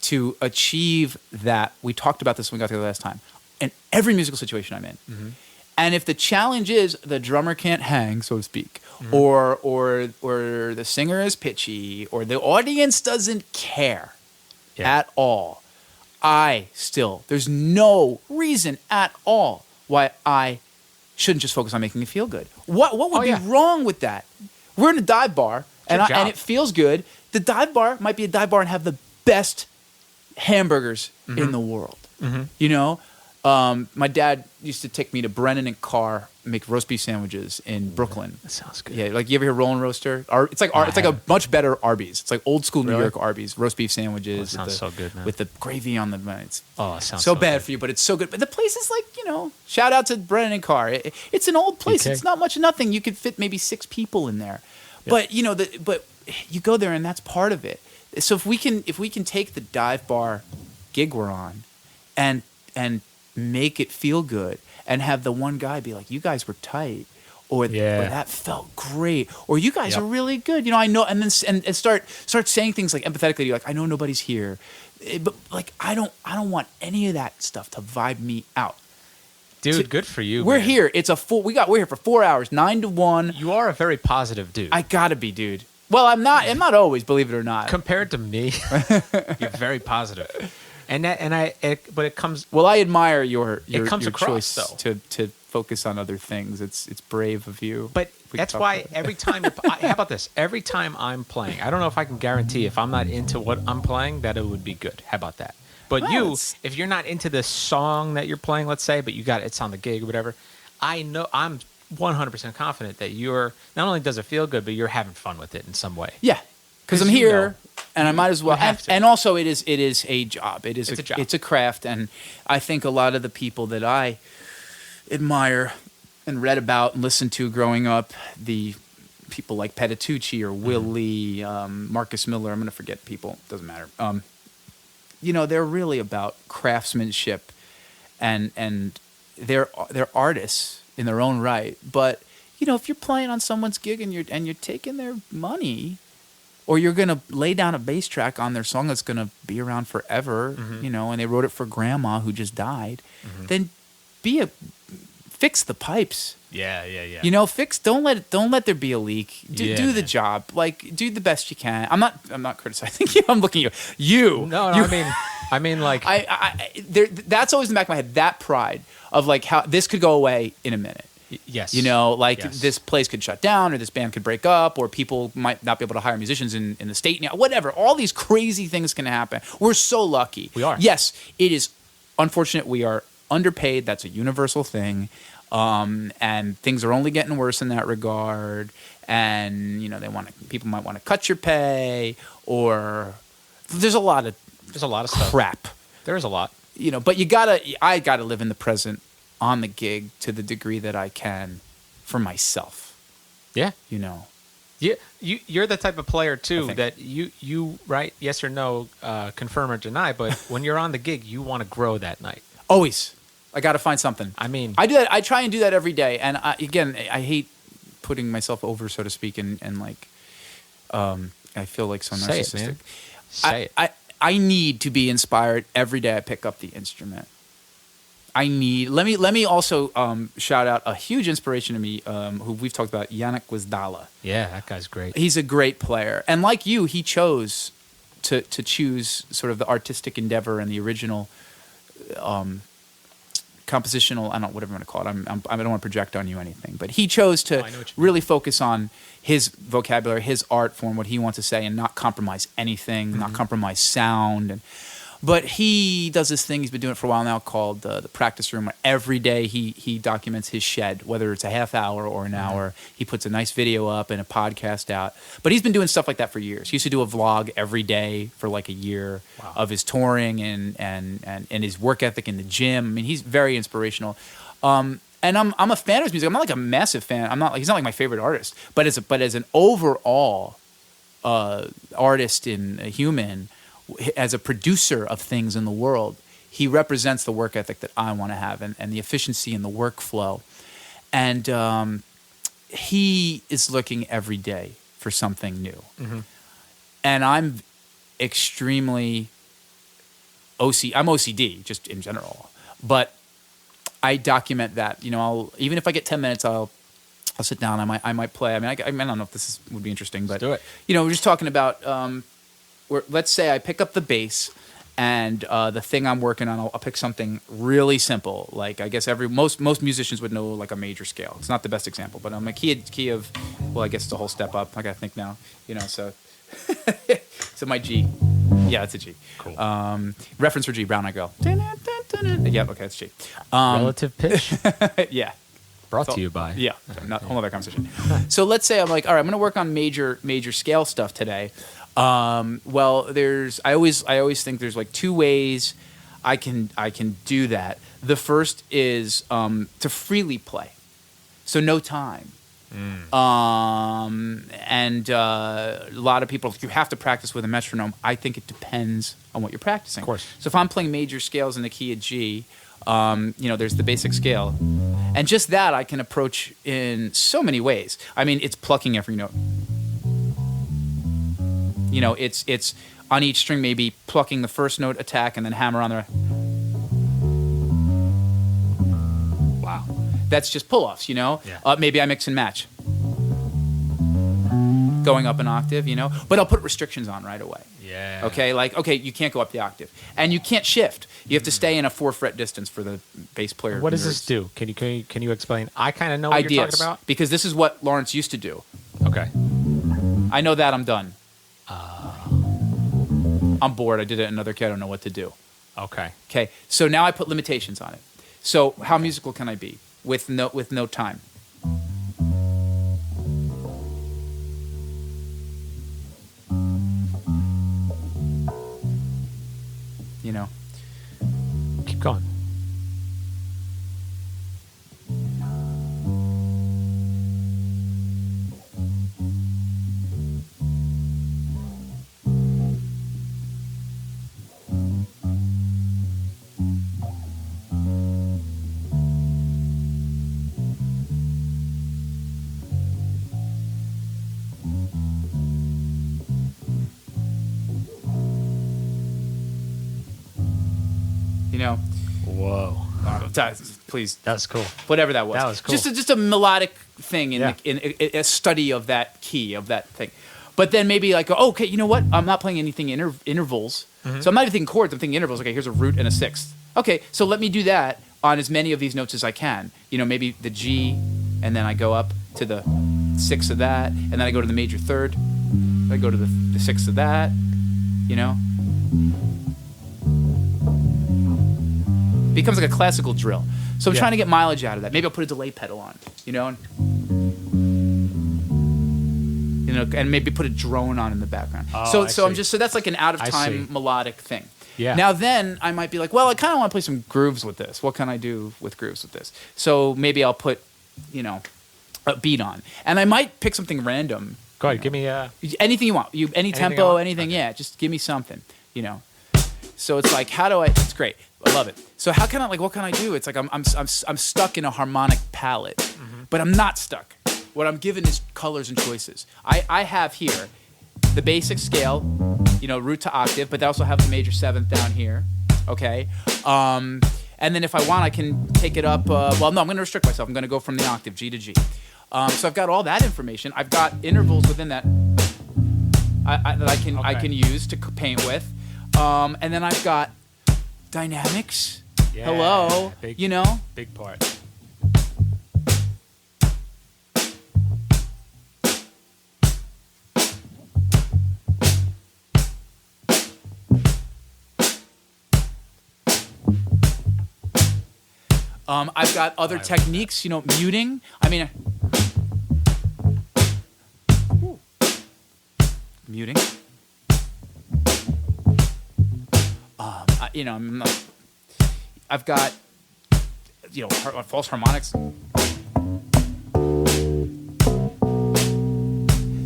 to achieve that. We talked about this when we got together last time. In every musical situation I'm in, and if the challenge is the drummer can't hang, so to speak, or the singer is pitchy, or the audience doesn't care at all, there's no reason at all why I shouldn't just focus on making it feel good. What would be wrong with that? We're in a dive bar, and it feels good. The dive bar might be a dive bar and have the best hamburgers in the world. You know, my dad used to take me to Brennan and Carr, make roast beef sandwiches in Brooklyn. That sounds good. Yeah, like you ever hear Roll and Roaster? It's like a much better Arby's. It's like old school New York Arby's roast beef sandwiches. Sounds so good, man. With the gravy on the it's it sounds so bad good. for you, but it's so good. But the place is like, you know, shout out to Brennan and Carr. It's an old place. It's not much of nothing. You could fit maybe 6 people in there. Yep. But you know, but you go there and that's part of it. So if we can take the dive bar gig we're on and make it feel good and have the one guy be like, you guys were tight, or that felt great, or you guys are really good, you know, I know, and then and start saying things like empathetically, like, I know nobody's here, but like I don't want any of that stuff to vibe me out. Dude, good for you. We're man. here. We're here for 4 hours, 9 to 1. You are a very positive dude. I gotta be, dude. Well, I'm not always, believe it or not. Compared to me, you're very positive. But it comes. Well, I admire your across, choice to focus on other things. It's brave of you. But that's why every time how about this? Every time I'm playing, I don't know if I can guarantee if I'm not into what I'm playing that it would be good. How about that? But Well, if you're not into the song that you're playing, let's say, but it's on the gig or whatever, I know I'm 100% confident that you're not only does it feel good, but you're having fun with it in some way. Yeah, because I'm 'Cause you here know. and I might as well. You have to. And also, it is a job. It's a job. It's a craft, and I think a lot of the people that I admire and read about and listened to growing up, the people like Petitucci or Willie, Marcus Miller. I'm going to forget people. Doesn't matter. They're really about craftsmanship, and they're artists in their own right. But if you're playing on someone's gig and you're taking their money, or you're gonna lay down a bass track on their song that's gonna be around forever, and they wrote it for grandma who just died, then fix the pipes. Yeah. Don't let there be a leak. Do the man. job. Like, do the best you can. I'm not criticizing you. I'm looking at you. No, I mean, like, that's always in the back of my head, that pride of like how this could go away in a minute. yes. Like Yes. this place could shut down, or this band could break up, or people might not be able to hire musicians in the state now. Whatever. All these crazy things can happen. We're so lucky. We are. Yes, it is unfortunate. We are underpaid. That's a universal thing. And things are only getting worse in that regard. And people might want to cut your pay, or there's a lot of stuff. crap. There's a lot. But I gotta live in the present on the gig to the degree that I can for myself. Yeah. Yeah, you're the type of player too think. that you right, yes or no, confirm or deny. But when you're on the gig, you want to grow that night. Always. I got to find something. I mean, I do that. I try and do that every day. And I hate putting myself over, so to speak, and like, I feel like so Say it, narcissistic. man. Say it. I need to be inspired every day I pick up the instrument. Let me also shout out a huge inspiration to me, who we've talked about, Yannick Wisdala. Yeah, that guy's great. He's a great player. And like you, he chose to choose sort of the artistic endeavor and the original compositional, I don't know, whatever you want to call it. I don't want to project on you anything, but he chose to I know what you mean. really focus on his vocabulary, his art form, what he wants to say, and not compromise anything, not compromise sound. But he does this thing, he's been doing it for a while now, called the practice room. Every day he documents his shed, whether it's a half hour or an hour. He puts a nice video up and a podcast out. But he's been doing stuff like that for years. He used to do a vlog every day for like a year of his touring and his work ethic in the gym. I mean, he's very inspirational. And I'm a fan of his music. I'm not like a massive fan. He's not like my favorite artist. But as an overall artist and a human, as a producer of things in the world, he represents the work ethic that I want to have and the efficiency in the workflow. And he is looking every day for something new. And I'm extremely I'm OCD just in general. But I document that. Even if I get 10 minutes, I'll sit down. I might play. I mean, I don't know if this would be interesting, but Let's do it. We're just talking about let's say I pick up the bass, and the thing I'm working on, I'll pick something really simple. Like, I guess most musicians would know, like, a major scale. It's not the best example, but I'm a key of, well, I guess it's a whole step up. I gotta think now, so so my G, yeah, it's a G. Cool. Reference for G, Brown Eyed Girl. Yeah, okay, it's G. Relative pitch Yeah. brought to you by. Yeah, whole other conversation. So let's say I'm like, all right, I'm going to work on major scale stuff today. Well, I always think there's like two ways I can do that. The first is to freely play, so no time. And a lot of people, you have to practice with a metronome. I think it depends on what you're practicing. Of course. So if I'm playing major scales in the key of G, there's the basic scale. And just that I can approach in so many ways. I mean, it's plucking every note. It's on each string, maybe plucking the first note, attack, and then hammer on the... Wow. That's just pull-offs, Yeah. Maybe I mix and match. Going up an octave, But I'll put restrictions on right away. Yeah. Okay, you can't go up the octave. And you can't shift. You have to stay in a 4-fret distance for the bass player. What does this do? Can you explain? I kind of know what you're talking about. Because this is what Lawrence used to do. Okay. I know that, I'm done. I'm bored. I did it another kid. I don't know what to do. Okay. Okay, so now I put limitations on it. So how musical can I be with no time? You know. Keep going. You know. Whoa. Please. That was cool. Whatever that was. That was cool. Just a melodic thing in, Yeah. in a study of that key, of that thing. But then maybe like, oh, okay, you know what? I'm not playing anything intervals. Mm-hmm. So I'm not even thinking chords. I'm thinking intervals. Okay, here's a root and a sixth. Okay, so let me do that on as many of these notes as I can. You know, maybe the G, and then I go up to the sixth of that, and then I go to the major third. I go to the sixth of that, you know? Becomes like a classical drill. So I'm Yeah. trying to get mileage out of that. Maybe I'll put a delay pedal on, you know? And maybe put a drone on in the background. Oh, so I see. that's like an out of I time see. melodic thing. Yeah. Now then I might be like, well, I kind of want to play some grooves with this. What can I do with grooves with this? So maybe I'll put, you know, a beat on. And I might pick something random. Go ahead. Give me Anything you want. Any Anything tempo, I want? anything, Okay. yeah. Just give me something, you know. So it's like, it's great. I love it. So how can I, like, what can I do? It's like I'm stuck in a harmonic palette, but I'm not stuck. What I'm given is colors and choices. I have here the basic scale, you know, root to octave, but I also have the major seventh down here, okay? And then if I want, I can take it up. No, I'm going to restrict myself. I'm going to go from the octave, G to G. So I've got all that information. I've got intervals within that that I can use to paint with. And then I've got dynamics. Yeah, Hello, big- you know? big part. I've got other techniques, you know, muting. I mean, muting. You know, I've got, you know, false harmonics.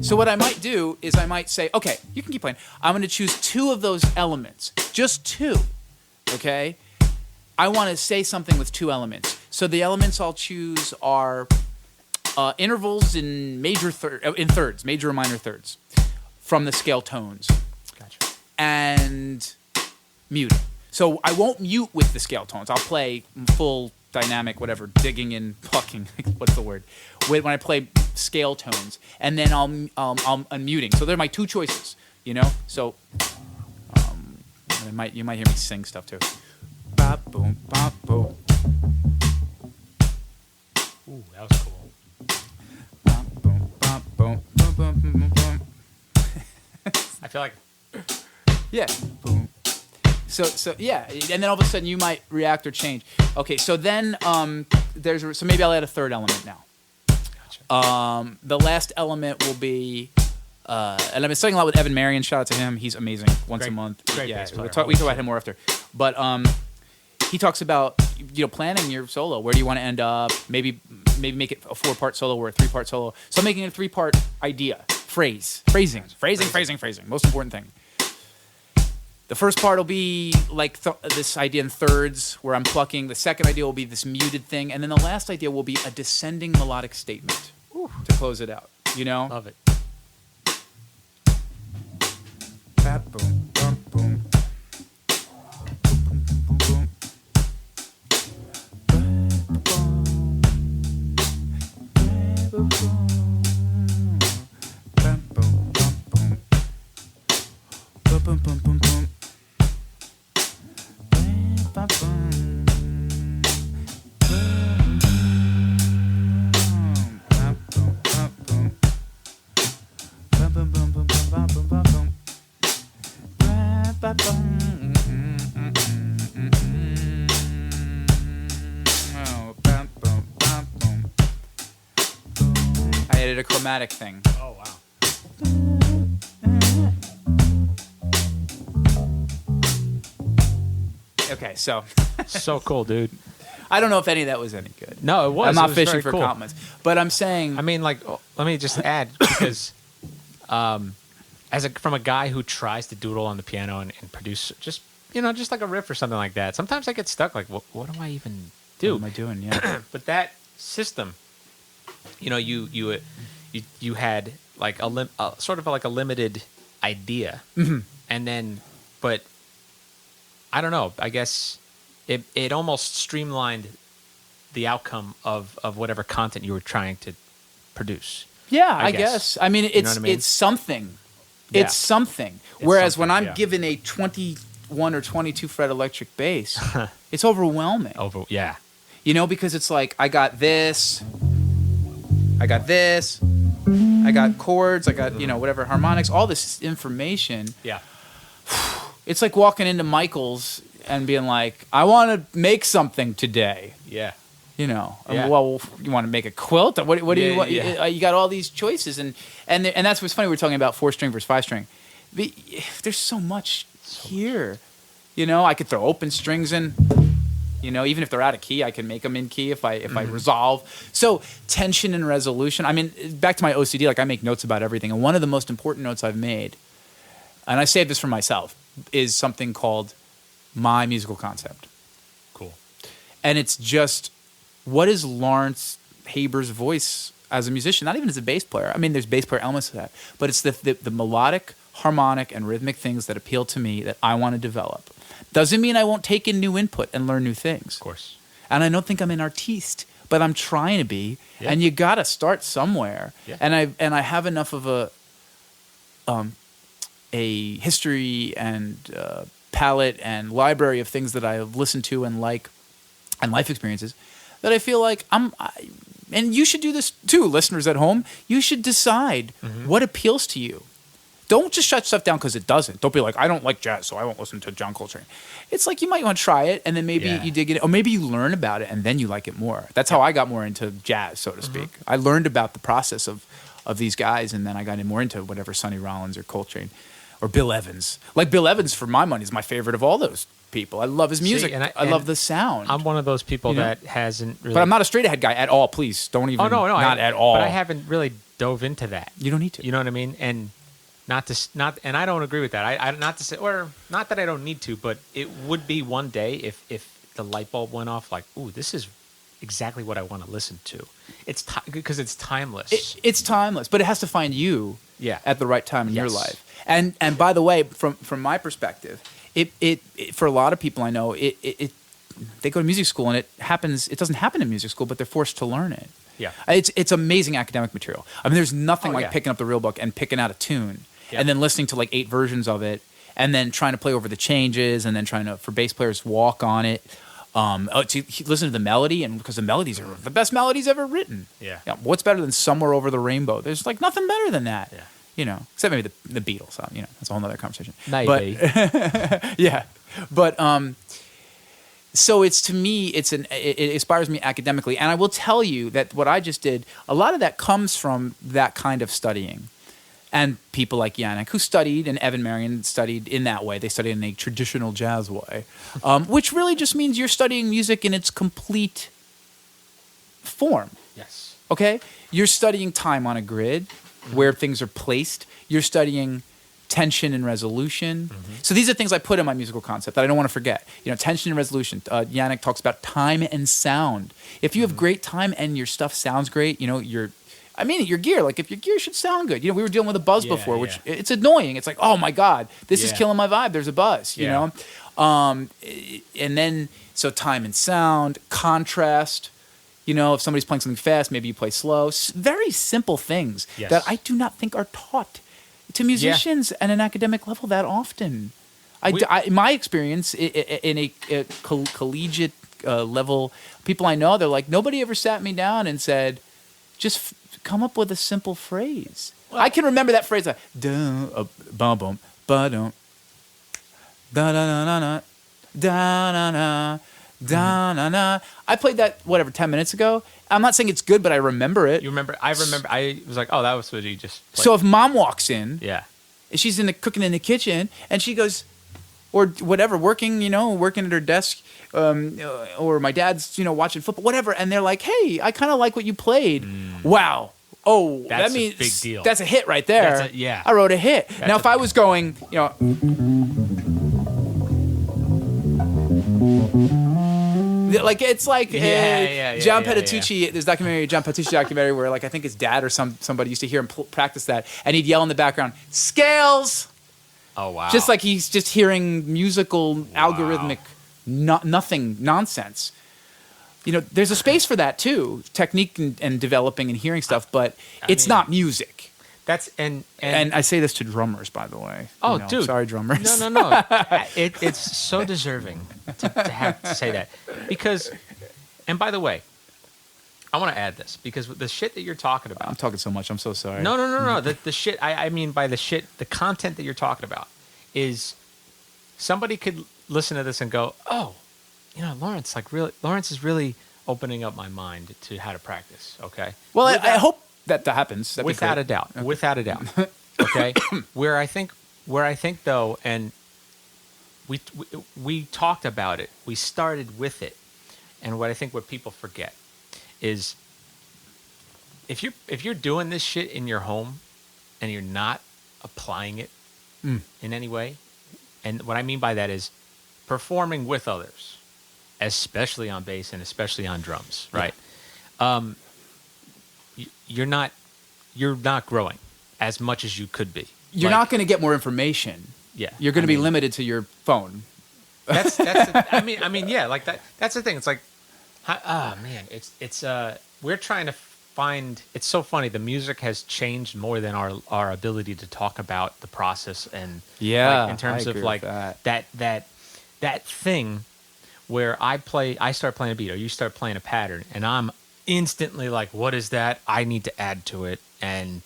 So what I might do is I might say, okay, you can keep playing. I'm going to choose two of those elements, just two, okay? I want to say something with two elements. So the elements I'll choose are intervals in thirds, major and minor thirds, from the scale tones. Gotcha. And muting. So I won't mute with the scale tones. I'll play full dynamic, whatever, digging and plucking. What's the word? When I play scale tones, and then I'm muting. So they're my two choices. You know. So you might hear me sing stuff too. Bop boom, bop boom. Ooh, that was cool. Bop boom, bop boom, boom, boom, boom, boom, boom. I feel like Yeah. Boom. So yeah, and then all of a sudden you might react or change. Okay, so then so maybe I'll add a third element now. Gotcha. The last element will be, and I've been studying a lot with Evan Marion. Shout out to him. He's amazing. Once a Great- month. great Yeah, bass we player. talk about him more after. But he talks about, you know, planning your solo. Where do you want to end up? Maybe make it a 4-part solo or a 3-part solo. So I'm making it a 3-part idea. Phrasing. Most important thing. The first part will be like this idea in thirds where I'm plucking. The second idea will be this muted thing. And then the last idea will be a descending melodic statement to close it out. You know? love it. Bap, boom, bum, boom. Boom, boom, boom, boom, boom. Bam, boom, bum, boom. Boom, boom, boom, boom, boom. Bam, boom. Bam, boom, bam, boom. Bam, boom, boom, boom, bam, boom, bam, boom. Ba-ba-bum. made it a chromatic thing. Oh wow. Okay, so So cool, dude. I don't know if any of that was any good. No, it was. I'm not It was fishing very for cool. compliments, but I'm saying I mean, like, let me just add because, from a guy who tries to doodle on the piano and produce just like a riff or something like that, sometimes I get stuck. Like, what do I even do? what am I doing? Yeah. But that system, you had like sort of like a limited idea, and then, but I don't know. I guess it almost streamlined the outcome of whatever content you were trying to produce. Yeah, I I guess. guess. I mean, You know what I mean? it's something. Yeah. It's something. Whereas when something, I'm yeah. given a 21 or 22 fret electric bass, it's overwhelming. Yeah. Because it's like I got this, I got chords, I got whatever harmonics, all this information. Yeah. It's like walking into Michael's and being like, I want to make something today. Yeah. Yeah. Yeah. You want to make a quilt? What do you want? Yeah. You got all these choices, and that's what's funny. We're talking about 4-string versus 5-string. There's so much here. I could throw open strings in. Even if they're out of key, I can make them in key if I resolve. So tension and resolution. I mean, back to my OCD. Like I make notes about everything, and one of the most important notes I've made, and I saved this for myself, is something called my musical concept. Cool. And it's just, what is Lawrence Haber's voice as a musician? Not even as a bass player. I mean, there's bass player elements to that. But it's the melodic, harmonic, and rhythmic things that appeal to me that I want to develop. Doesn't mean I won't take in new input and learn new things. Of course. And I don't think I'm an artiste, but I'm trying to be. Yeah. And you got to start somewhere. Yeah. And I have enough of a history and palette and library of things that I have listened to and like, and life experiences, that I feel like and you should do this too, listeners at home. You should decide what appeals to you. Don't just shut stuff down because it doesn't. Don't be like, I don't like jazz, so I won't listen to John Coltrane. It's like you might want to try it, and then maybe you dig it, or maybe you learn about it, and then you like it more. That's how I got more into jazz, so to speak. I learned about the process of these guys, and then I got more into whatever Sonny Rollins or Coltrane or Bill Evans. Like Bill Evans, for my money, is my favorite of all those people. I love his music. See, I love the sound. I'm one of those people that hasn't really... But I'm not a straight ahead guy at all. Please don't even. Oh, no. Not at all. But I haven't really dove into that. You don't need to. You know what I mean? And and I don't agree with that. I not to say, or not that I don't need to, but it would be one day if the light bulb went off, like, ooh, this is exactly what I want to listen to. It's because it's timeless. It's timeless, but it has to find you at the right time in your Yes. life. And by the way, from my perspective, it for a lot of people I know, it they go to music school and it doesn't happen in music school, but they're forced to learn it. Yeah. It's amazing academic material. I mean, there's nothing like yeah. picking up the real book and picking out a tune Yeah. and then listening to like 8 versions of it and then trying to play over the changes and then trying to, for bass players, walk on it. To listen to the melody, and because the melodies are the best melodies ever written. Yeah. What's better than Somewhere Over the Rainbow? There's like nothing better than that. Yeah. Except maybe the Beatles. That's a whole other conversation. Maybe. But, yeah. But so it's, to me, it inspires me academically. And I will tell you that what I just did, a lot of that comes from that kind of studying. And people like Yannick, who studied, and Evan Marion studied in that way. They studied in a traditional jazz way, which really just means you're studying music in its complete form. Yes. Okay? You're studying time on a grid, where things are placed. You're studying tension and resolution. So these are things I put in my musical concept that I don't want to forget. Tension and resolution. Yannick talks about time and sound. If you have great time and your stuff sounds great, your gear, like if your gear should sound good. We were dealing with a buzz before, which it's annoying. It's like, oh my God, this is killing my vibe. There's a buzz, you know? And then, so time and sound, contrast. If somebody's playing something fast, maybe you play slow. Very simple things that I do not think are taught to musicians at an academic level that often. In my experience, in a collegiate level, people I know, they're like, nobody ever sat me down and said, just come up with a simple phrase. Well, I can remember that phrase, like, bum bum ba dum da da da da da da da Da na na. I played that 10 minutes ago. I'm not saying it's good, but I remember it. You remember? I remember. I was like, oh, that was what you just played. So if mom walks in, yeah. she's cooking in the kitchen, and she goes, or whatever, working at her desk, or my dad's watching football, whatever, and they're like, hey, I kind of like what you played. Wow. Oh, That's that means a big deal. That's a hit right there. Yeah. I wrote a hit. Now, if I was going, like it's like John Petitucci. There's a John Petitucci documentary where I think his dad or somebody used to hear him practice that, and he'd yell in the background, "Scales!" Oh wow! Just like he's just hearing musical algorithmic, nothing nonsense. There's a space for that too, technique and developing and hearing stuff, but it's not music. That's and I say this to drummers, by the way. Oh, dude, sorry, drummers. No. It's so deserving to have to say that because, and by the way, I want to add this because the shit that you're talking about. I'm talking so much. I'm so sorry. No. The shit I mean by the shit, the content that you're talking about is somebody could listen to this and go, oh, Lawrence, Lawrence is really opening up my mind to how to practice. Okay. Well, I hope that happens. That'd without a doubt. Okay. Without a doubt. Okay. Where I think though, and we talked about it. We started with it, and what people forget is if you're doing this shit in your home and you're not applying it in any way, and what I mean by that is performing with others, especially on bass and especially on drums, right? Yeah. You're not growing as much as you could be. You're not going to get more information. Yeah, you're going to be limited to your phone. That's I mean, yeah, like that. That's the thing. It's like, man, it's we're trying to find. It's so funny. The music has changed more than our ability to talk about the process and in terms of that thing where I start playing a beat or you start playing a pattern and I'm instantly like, what is that? I need to add to it and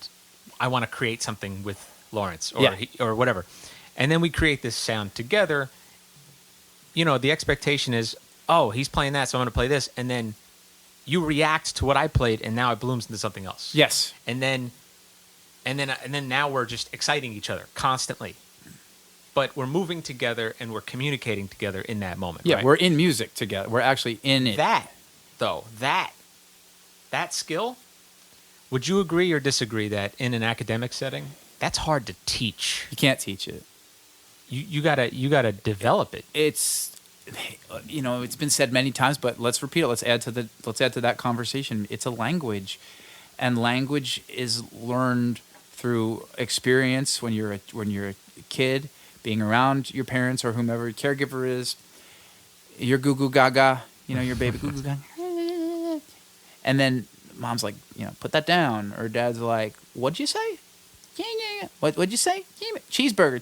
I want to create something with Lawrence or whatever. And then we create this sound together. The expectation is, oh, he's playing that, so I'm going to play this. And then you react to what I played and now it blooms into something else. Yes. And then now we're just exciting each other constantly. But we're moving together and we're communicating together in that moment. Yeah, right? We're in music together. We're actually in it. That skill, would you agree or disagree that in an academic setting, that's hard to teach? You can't teach it. You gotta develop it. It's it's been said many times, but let's repeat it. Let's add to that conversation. It's a language, and language is learned through experience when you're a kid, being around your parents or whomever your caregiver is. Your goo goo gaga, your baby goo goo gaga. And then mom's like, put that down. Or dad's like, what'd you say? What'd you say? Cheeseburger.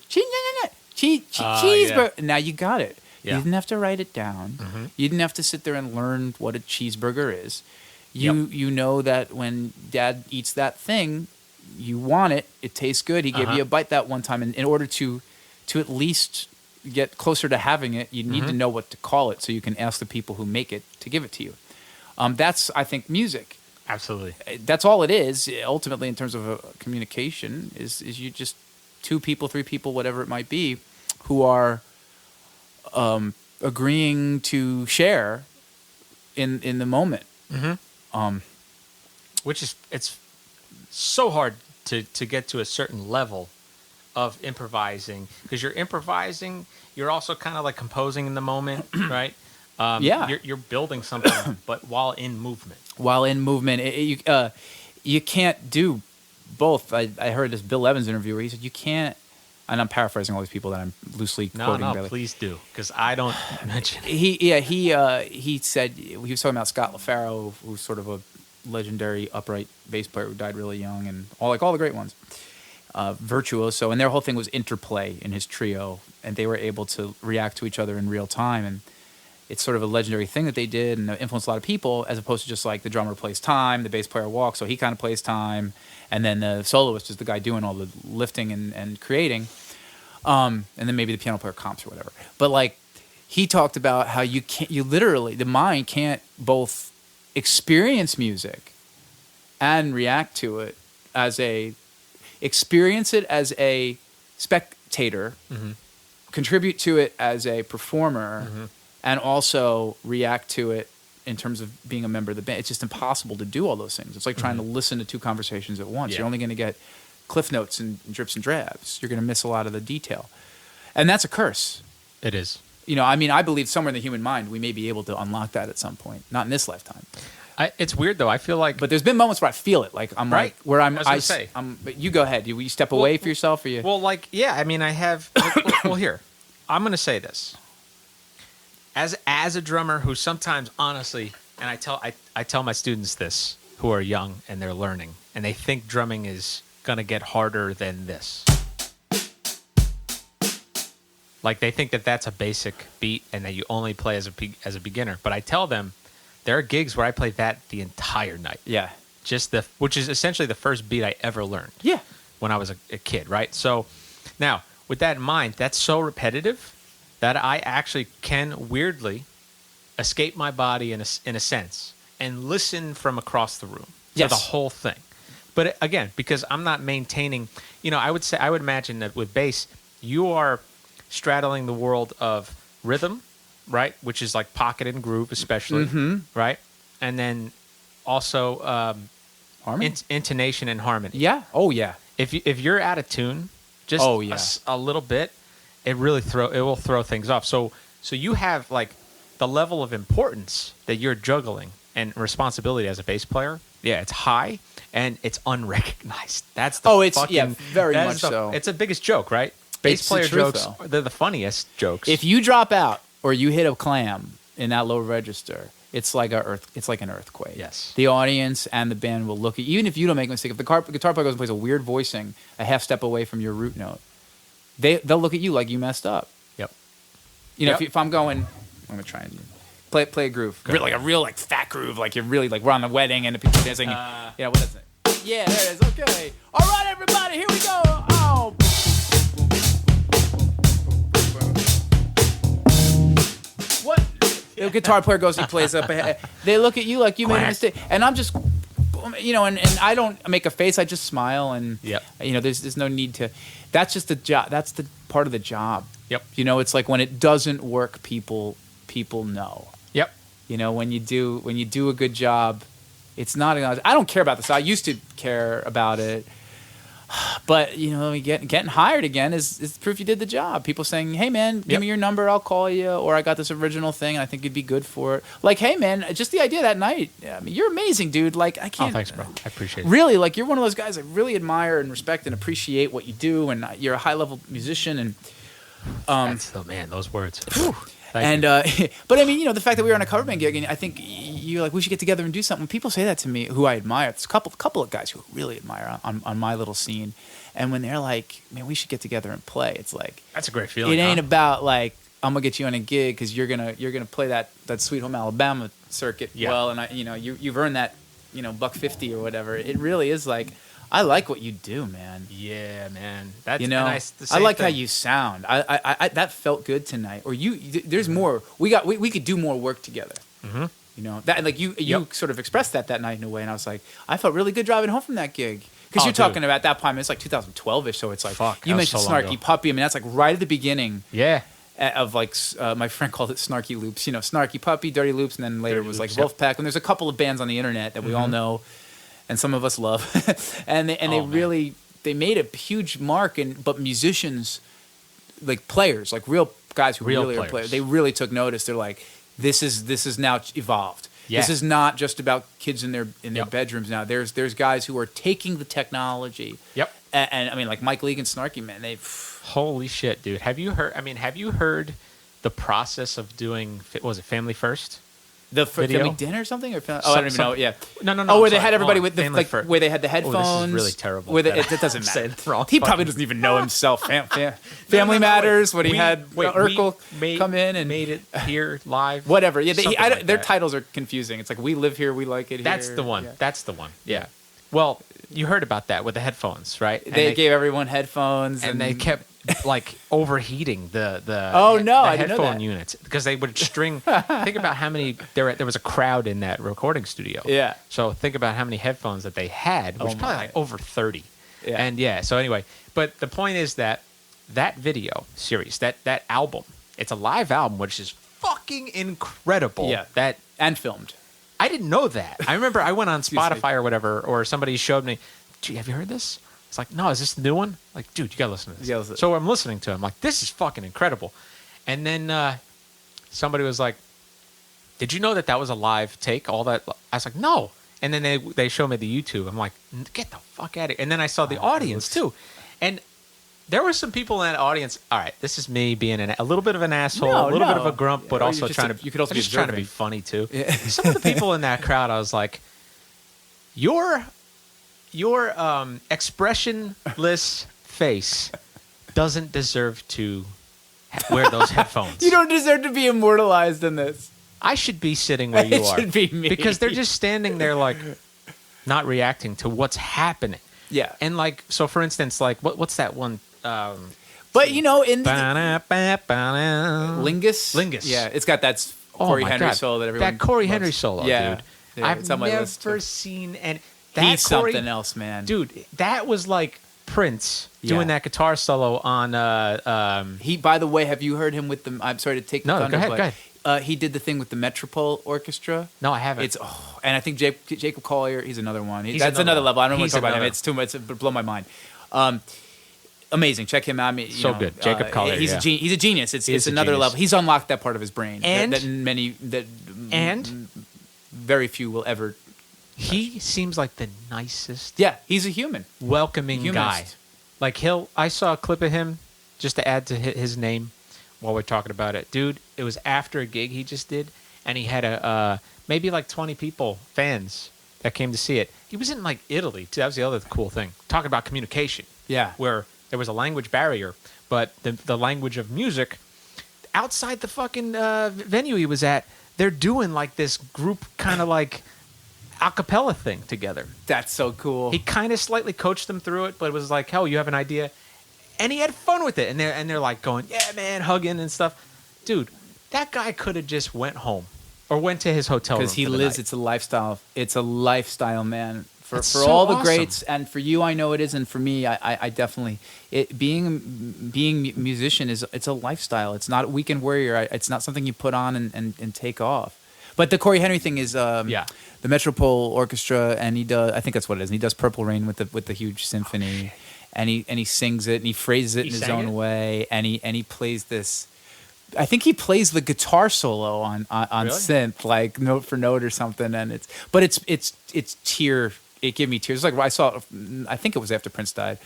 Cheeseburger. Now you got it. Yeah. You didn't have to write it down. Mm-hmm. You didn't have to sit there and learn what a cheeseburger is. You know that when dad eats that thing, you want it. It tastes good. He gave you a bite that one time. And in order to at least get closer to having it, you need to know what to call it so you can ask the people who make it to give it to you. That's, I think, music. Absolutely. That's all it is. Ultimately, in terms of communication, is you just 2 people, 3 people, whatever it might be, who are agreeing to share in the moment. Mm-hmm. Which is, it's so hard to get to a certain level of improvising because you're improvising. You're also kind of like composing in the moment, right? You're building something, but while in movement. You can't do both. I heard this Bill Evans interview where he said you can't, and I'm paraphrasing all these people that I'm loosely quoting. No, please do, because I don't mention it. He said, he was talking about Scott LaFaro, who's sort of a legendary upright bass player who died really young, and all the great ones. Virtuoso, and their whole thing was interplay in his trio, and they were able to react to each other in real time, and it's sort of a legendary thing that they did and influenced a lot of people, as opposed to just like the drummer plays time, the bass player walks, so he kind of plays time, and then the soloist is the guy doing all the lifting and creating, and then maybe the piano player comps or whatever. But like, he talked about how you literally, the mind can't both experience music and react to it experience it as a spectator, contribute to it as a performer, and also react to it in terms of being a member of the band. It's just impossible to do all those things. It's like trying to listen to two conversations at once. You're only going to get cliff notes and drips and drabs. You're going to miss a lot of the detail. And that's a curse. It is. You know, I mean, I believe somewhere in the human mind, we may be able to unlock that at some point. Not in this lifetime. It's weird though. I feel like, but there's been moments where I feel it. Like I'm right. like where I'm. I was gonna say. But you go ahead. You step away for yourself, or you? Well, like yeah. I mean, I have. Well, here, I'm gonna say this. As a drummer who sometimes, honestly, and I tell my students this who are young and they're learning and they think drumming is gonna get harder than this. Like they think that that's a basic beat and that you only play as a beginner. But I tell them there are gigs where I play that the entire night. Yeah. Which is essentially the first beat I ever learned. Yeah. When I was a kid, right? So now with that in mind, that's so repetitive that I actually can weirdly escape my body in a sense and listen from across the room to the whole thing. But again, because I'm not maintaining, you know, I would imagine that with bass, you are straddling the world of rhythm, right? Which is like pocket and groove, especially, right? And then also harmony, intonation and harmony. Yeah. Oh yeah. If you're out of tune, just a little bit, it will throw things off. So you have like the level of importance that you're juggling and responsibility as a bass player. Yeah, it's high and it's unrecognized. That's the very much so. It's the biggest joke, right? Bass player jokes, they're the funniest jokes. If you drop out or you hit a clam in that low register, it's like an earthquake. Yes. The audience and the band will look at you, even if you don't make a mistake. If the guitar player goes and plays a weird voicing a half step away from your root note, they'll look at you like you messed up. Yep. You know, if I'm going, I'm gonna try and play a groove, like a real like fat groove, like you're really like we're on the wedding and the people dancing. What is it? Yeah, there it is. Okay. All right, everybody, here we go. Oh. What? The guitar player goes, he plays up ahead. They look at you like you made a mistake, and I'm just, you know, and I don't make a face. I just smile, and you know, there's no need to. That's just the job. That's the part of the job. Yep. You know, it's like when it doesn't work, people know. Yep. You know, when you do a good job, it's not. I don't care about this. I used to care about it. But, you know, getting hired again is proof you did the job. People saying, hey, man, give me your number, I'll call you. Or I got this original thing, and I think you'd be good for it. Like, hey, man, just the idea that night. I mean, you're amazing, dude. Like, I can't. Oh, thanks, bro. I appreciate it. Really, like, you're one of those guys I really admire and respect and appreciate what you do. And you're a high-level musician. And man, those words. And but I mean, you know, the fact that we were on a cover band gig, and I think you're like, we should get together and do something. When people say that to me, who I admire, there's a couple of guys who I really admire on my little scene, and when they're like, man, we should get together and play, it's like that's a great feeling. It ain't about like I'm gonna get you on a gig because you're gonna play that Sweet Home Alabama circuit well, and you've earned that, you know, $150 or whatever. It really is like, I like what you do, man. Yeah, man. That's, you know, I like how you sound. I that felt good tonight. Or there's more. We could do more work together. Mm-hmm. You know that, like you sort of expressed that night in a way, and I was like, I felt really good driving home from that gig. Because you're talking about that time, it's like 2012ish, so it's like you mentioned Snarky Puppy. I mean, that's like right at the beginning. Yeah. Of like my friend called it Snarky Loops. You know, Snarky Puppy, Dirty Loops, and then later Dirty was Loops, like Wolfpack. And there's a couple of bands on the internet that we all know. And some of us love, and they made a huge mark. But musicians, like players, like real guys who really are players, they really took notice. They're like, this is now evolved. Yeah. This is not just about kids in their bedrooms now. There's guys who are taking the technology. Yep. And I mean, like Mike Leake and Snarky, man, holy shit, dude. Have you heard the process of doing? Was it Family First? The family dinner or something? Or I don't even know. Yeah. No. Oh, where they had everybody with where they had the headphones. Oh, this is really terrible. Where it doesn't matter. He probably doesn't even know himself. Family Matters. When he had Urkel come in and made it here live. Whatever. Yeah. Their titles are confusing. It's like, we live here, we like it here. That's the one. Yeah. That's the one. Yeah. Well, you heard about that with the headphones, right? They gave everyone headphones, and they kept like overheating the Oh, no, the I didn't know headphone that. units because they would string. Think about how many there was a crowd in that recording studio. Yeah. So think about how many headphones that they had, which Oh, was probably my. like over 30. Yeah. And yeah. So anyway, but the point is that video series, that album, it's a live album, which is fucking incredible. Yeah. That And filmed. I didn't know that. I remember I went on Excuse me. Spotify or whatever, or somebody showed me, gee, have you heard this? It's like, no, is this the new one? Like, dude, you gotta listen to this. You gotta listen. So I'm listening to it. I'm like, this is fucking incredible. And then somebody was like, did you know that was a live take? All that. I was like, no. And then they showed me the YouTube. I'm like, get the fuck out of here. And then I saw the audience too. And there were some people in that audience. All right, this is me being a little bit of an asshole, No, a little bit no. of a grump, but Or also you're just trying to. you could also I'm be just trying to be observing. funny too. Yeah. Some of the people in that crowd, I was like, your expressionless face doesn't deserve to wear those headphones. You don't deserve to be immortalized in this. I should be sitting where you It are. should be me. Because they're just standing there like not reacting to what's happening. Yeah. And like, so for instance, like what's that one? But in the Lingus. Lingus. Yeah, it's got that Corey Henry solo that everyone That Corey loves. Henry solo, Yeah. dude. Yeah, I've it's on my list, never too. seen and that He's Corey, something else, man. dude. That was like Prince Yeah. doing that guitar solo on. He, by the way, have you heard him with the? I'm sorry to take the No, thunder, go ahead, but, go ahead. he did the thing with the Metropole Orchestra. No, I haven't. It's and I think Jacob Collier, he's another one. He's That's another another one. level. I don't want He's to talk about him. another- It's too much. It blow my mind. Amazing. Check him out. I mean, So good. Jacob Collier, He's yeah. he's a genius. It's is a another genius. level. He's unlocked that part of his brain And- that very few will ever. he seems like the nicest, Yeah, he's a human. welcoming guy. Humanist. Like I saw a clip of him just to add to his name while we're talking about it, dude. It was after a gig he just did, and he had maybe like 20 fans that came to see it. He was in like Italy too. That was the other cool thing. Talking about communication. Yeah. Where there was a language barrier, but the language of music outside the fucking venue he was at, they're doing like this group kind of like a cappella thing together. That's so cool. He kind of slightly coached them through it, but it was like, hell, you have an idea, and he had fun with it. And they're like going, yeah, man, hugging and stuff. Dude, that guy could have just went home or went to his hotel room Because he for the lives, night. it's a lifestyle. It's a lifestyle, man. For It's for so all the awesome. greats, and for you, I know it is, and for me, I definitely being a musician it's a lifestyle. It's not a weekend warrior. It's not something you put on and take off. But the Corey Henry thing is Yeah. the Metropole Orchestra, and he does. I think that's what it is. And he does Purple Rain with the huge symphony, and he sings it and he phrases it He in his sang own it? way, and he plays this. I think he plays the guitar solo on Really? synth, like note for note or something, and it's tear. It gave me tears. Like I saw, I think it was after Prince died.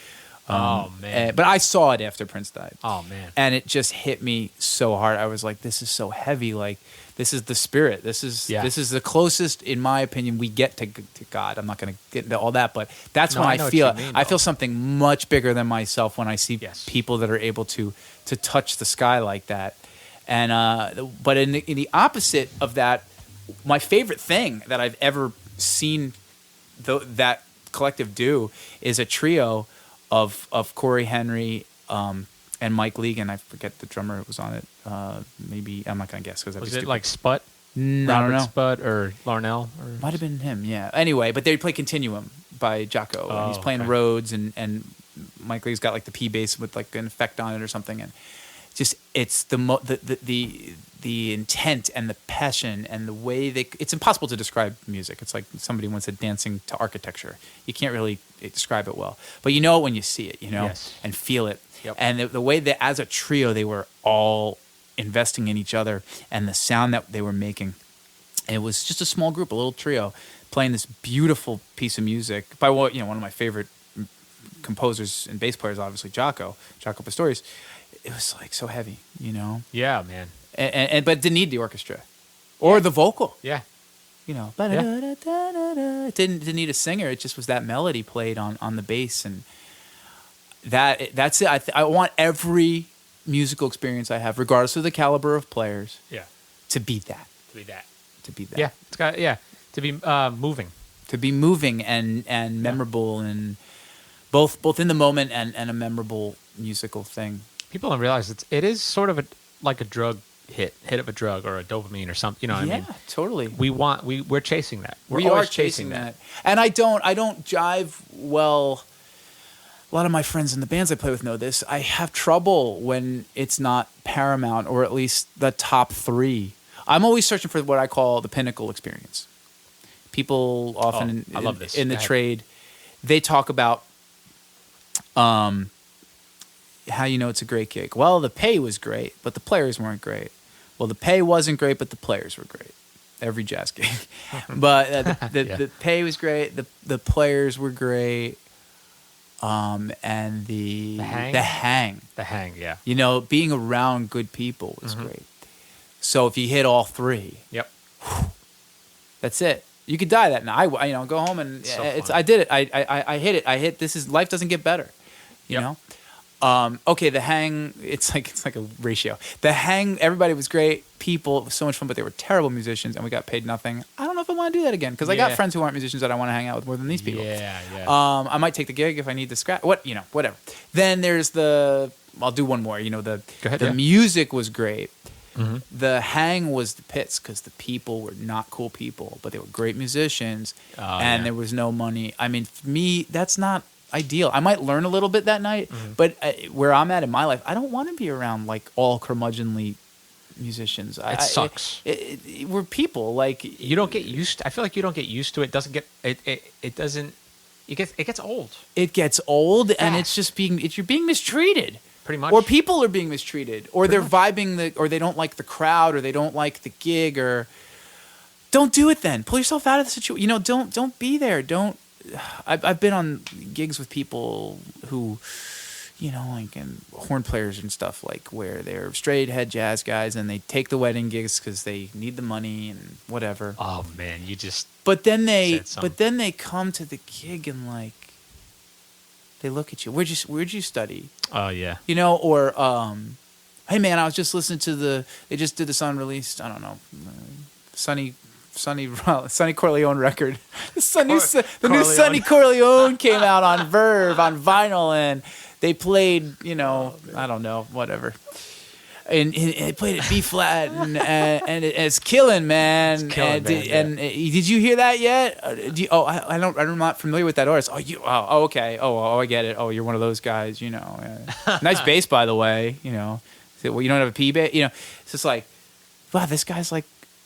Oh, man. But I saw it after Prince died. Oh, man. And it just hit me so hard. I was like, this is so heavy. Like this is the spirit. This is the closest, in my opinion, we get to God. I'm not going to get into all that, but that's No, when I I know what feel you mean, I though. feel something much bigger than myself when I see Yes. people that are able to touch the sky like that. And but in the opposite of that, my favorite thing that I've ever seen that collective do is a trio of Corey Henry and Mike Legan. I forget the drummer who was on it. Maybe I'm not gonna guess because Was it like Sput? I don't Robert know. Sput or Larnell? Or... Might have been him. Yeah. Anyway, but they play Continuum by Jocko. And he's playing okay. Rhodes and Mike Lee's got like the P bass with like an effect on it or something, and just it's the intent and the passion and the way it's impossible to describe music. It's like somebody once said dancing to architecture. You can't really describe it well, but you know it when you see it, Yes. and feel it. Yep. And the way that as a trio they were all investing in each other and the sound that they were making. And it was just a small group, a little trio, playing this beautiful piece of music by one of my favorite composers and bass players, obviously Jocko Pastorius. It was like so heavy, Yeah, man. and but it didn't need the orchestra or the vocal, Yeah. It didn't need a singer. It just was that melody played on the bass, and that's it. I want every musical experience I have, regardless of the caliber of players, Yeah. to be that. To be that. To be that. Yeah. It's got to be moving. To be moving and memorable, and both in the moment and a memorable musical thing. People don't realize it is sort of like a drug hit of a drug or a dopamine or something. You know what I mean? Yeah, totally. We're chasing that. We are always chasing that. And I don't jive well. A lot of my friends in the bands I play with know this. I have trouble when it's not paramount, or at least the top 3. I'm always searching for what I call the pinnacle experience. People often I love this. in the Go ahead. trade, they talk about how you know it's a great gig. Well, the pay was great, but the players weren't great. Well, the pay wasn't great, but the players were great. Every jazz gig. But the pay was great, the players were great. And the hang, yeah. you know, being around good people was great. So if you hit all 3, Yep. that's it. You could die that night. I go home and I did it. I hit it. Life doesn't get better, you know? Okay, the hang, it's like a ratio. The hang, everybody was great. People, it was so much fun, but they were terrible musicians, and we got paid nothing. I don't know if I want to do that again, because I got friends who aren't musicians that I want to hang out with more than these people. Yeah. I might take the gig if I need to scratch. Whatever. Then there's I'll do one more. Go ahead, the music was great. Mm-hmm. The hang was the pits, because the people were not cool people, but they were great musicians, and there was no money. I mean, for me, that's not ideal. I might learn a little bit that night, but where I'm at in my life, I don't want to be around like all curmudgeonly musicians. It sucks. We're people. Like, you don't get used. I feel like you don't get used to it. It doesn't. It gets old. It gets old, and it's just you're being mistreated. Pretty much. Or people are being mistreated, or they're vibing or they don't like the crowd, or they don't like the gig, or don't do it. Then pull yourself out of the situation. You know, don't be there. Don't. I've been on gigs with people who, you know, like horn players and stuff, like where they're straight head jazz guys and they take the wedding gigs because they need the money and whatever. Oh man, you just. But then they come to the gig and like they look at you. Where'd you study? Oh yeah. You know, or hey man, I was just listening to they just did this unreleased, I don't know, Sonny Corleone record. The new Sonny Corleone came out on Verve on vinyl, and they played, you know, I don't know, whatever. And they played it B flat, and it's killing, man. It's killing, man. Did you hear that yet? I'm not familiar with that artist. Okay. I get it. Oh, you're one of those guys, you know. Nice bass, by the way. You know, well, you don't have a P bass. You know, it's just like, wow, this guy's like.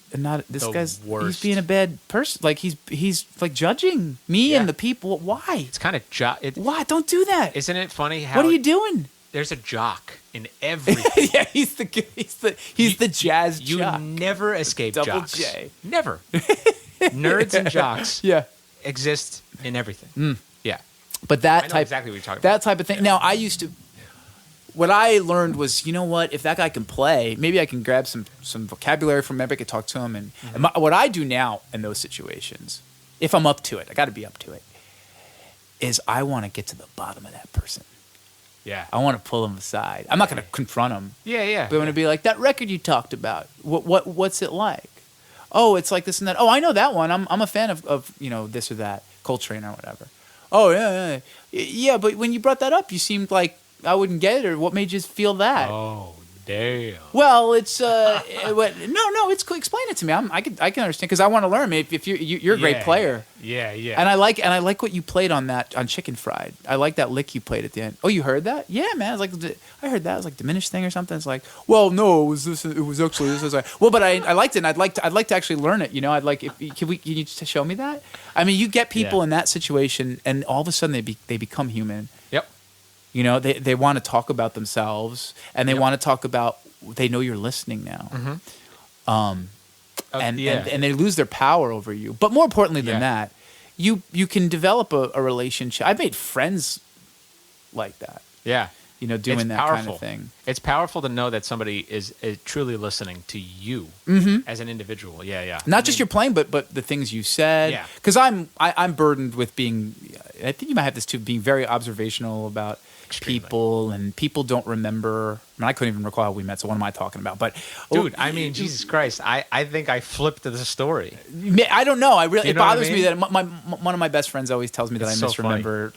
He's being a bad person. Like he's like judging me and the people. Why? It's kind of why? Don't do that. Isn't it funny how? What are you doing? There's a jock in everything. Yeah, he's the jazz jock. You never escape Double jocks. J. Never. Nerds and jocks. Exist in everything. Yeah. But that I know type exactly what you're talking that about. type of thing. Now I used to. What I learned was, you know what? If that guy can play, maybe I can grab some vocabulary from him. I could talk to him. And what I do now in those situations, if I'm up to it, I got to be up to it, is I want to get to the bottom of that person. Yeah. I want to pull him aside. I'm not going to confront him. Yeah. But I want to be like, that record you talked about, what's it like? Oh, it's like this and that. Oh, I know that one. I'm a fan of you know, this or that, Coltrane or whatever. Oh, yeah. Yeah, but when you brought that up, you seemed like I wouldn't get it, or what made you feel that? Oh, damn. Well, it's no, it's cool. Explain it to me. I can understand, because I want to learn. If you're a great player. Yeah. And I like what you played on Chicken Fried. I like that lick you played at the end. Oh, you heard that? Yeah, man. It's like I heard that. It was like diminished thing or something. It's like, well, no, it was this. It was actually this. I was like, well, but I liked it. And I'd like to actually learn it. You know, can you just show me that? I mean, you get people in that situation, and all of a sudden they become human. Yep. You know, they want to talk about themselves, and they want to talk about, they know you're listening now. Mm-hmm. And they lose their power over you. But more importantly than that, you can develop a relationship. I've made friends like that. Yeah. You know, doing that kind of thing. It's powerful to know that somebody is truly listening to you as an individual. Yeah. Not just your playing, but the things you said. Yeah. Because I'm burdened with being, I think you might have this too, being very observational about people, and people don't remember I couldn't even recall how we met, so what am I talking about? But Dude, I mean, Jesus Christ, I think I flipped the story. I don't know. It know what I bothers me mean? that one of my best friends always tells me that It's I so misremember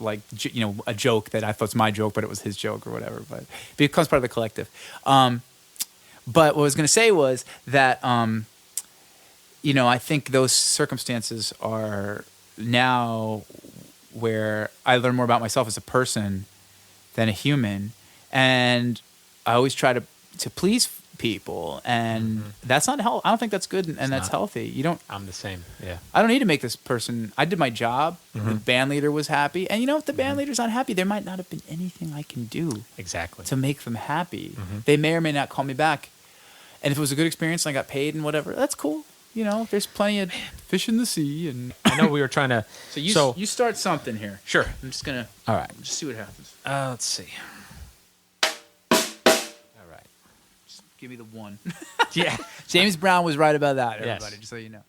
a joke that I thought was my joke, but it was his joke or whatever. But it becomes part of the collective. But what I was going to say was that I think those circumstances are now where I learn more about myself as a person than a human, and I always try to please people, and that's not healthy. I don't think that's good, and that's not. healthy. You don't. I'm the same. Yeah. I don't need to make this person. I did my job. The band leader was happy, and if the band leader's not happy, there might not have been anything I can do Exactly. to make them happy. They may or may not call me back, and if it was a good experience and I got paid and whatever, that's cool. There's plenty of fish in the sea, and I know we were trying to. so you start something here. Sure. I'm just gonna. All right. Just see what happens. Let's see. All right. Just give me the one. Yeah. James Brown was right about that, everybody. Yes. Just so you know.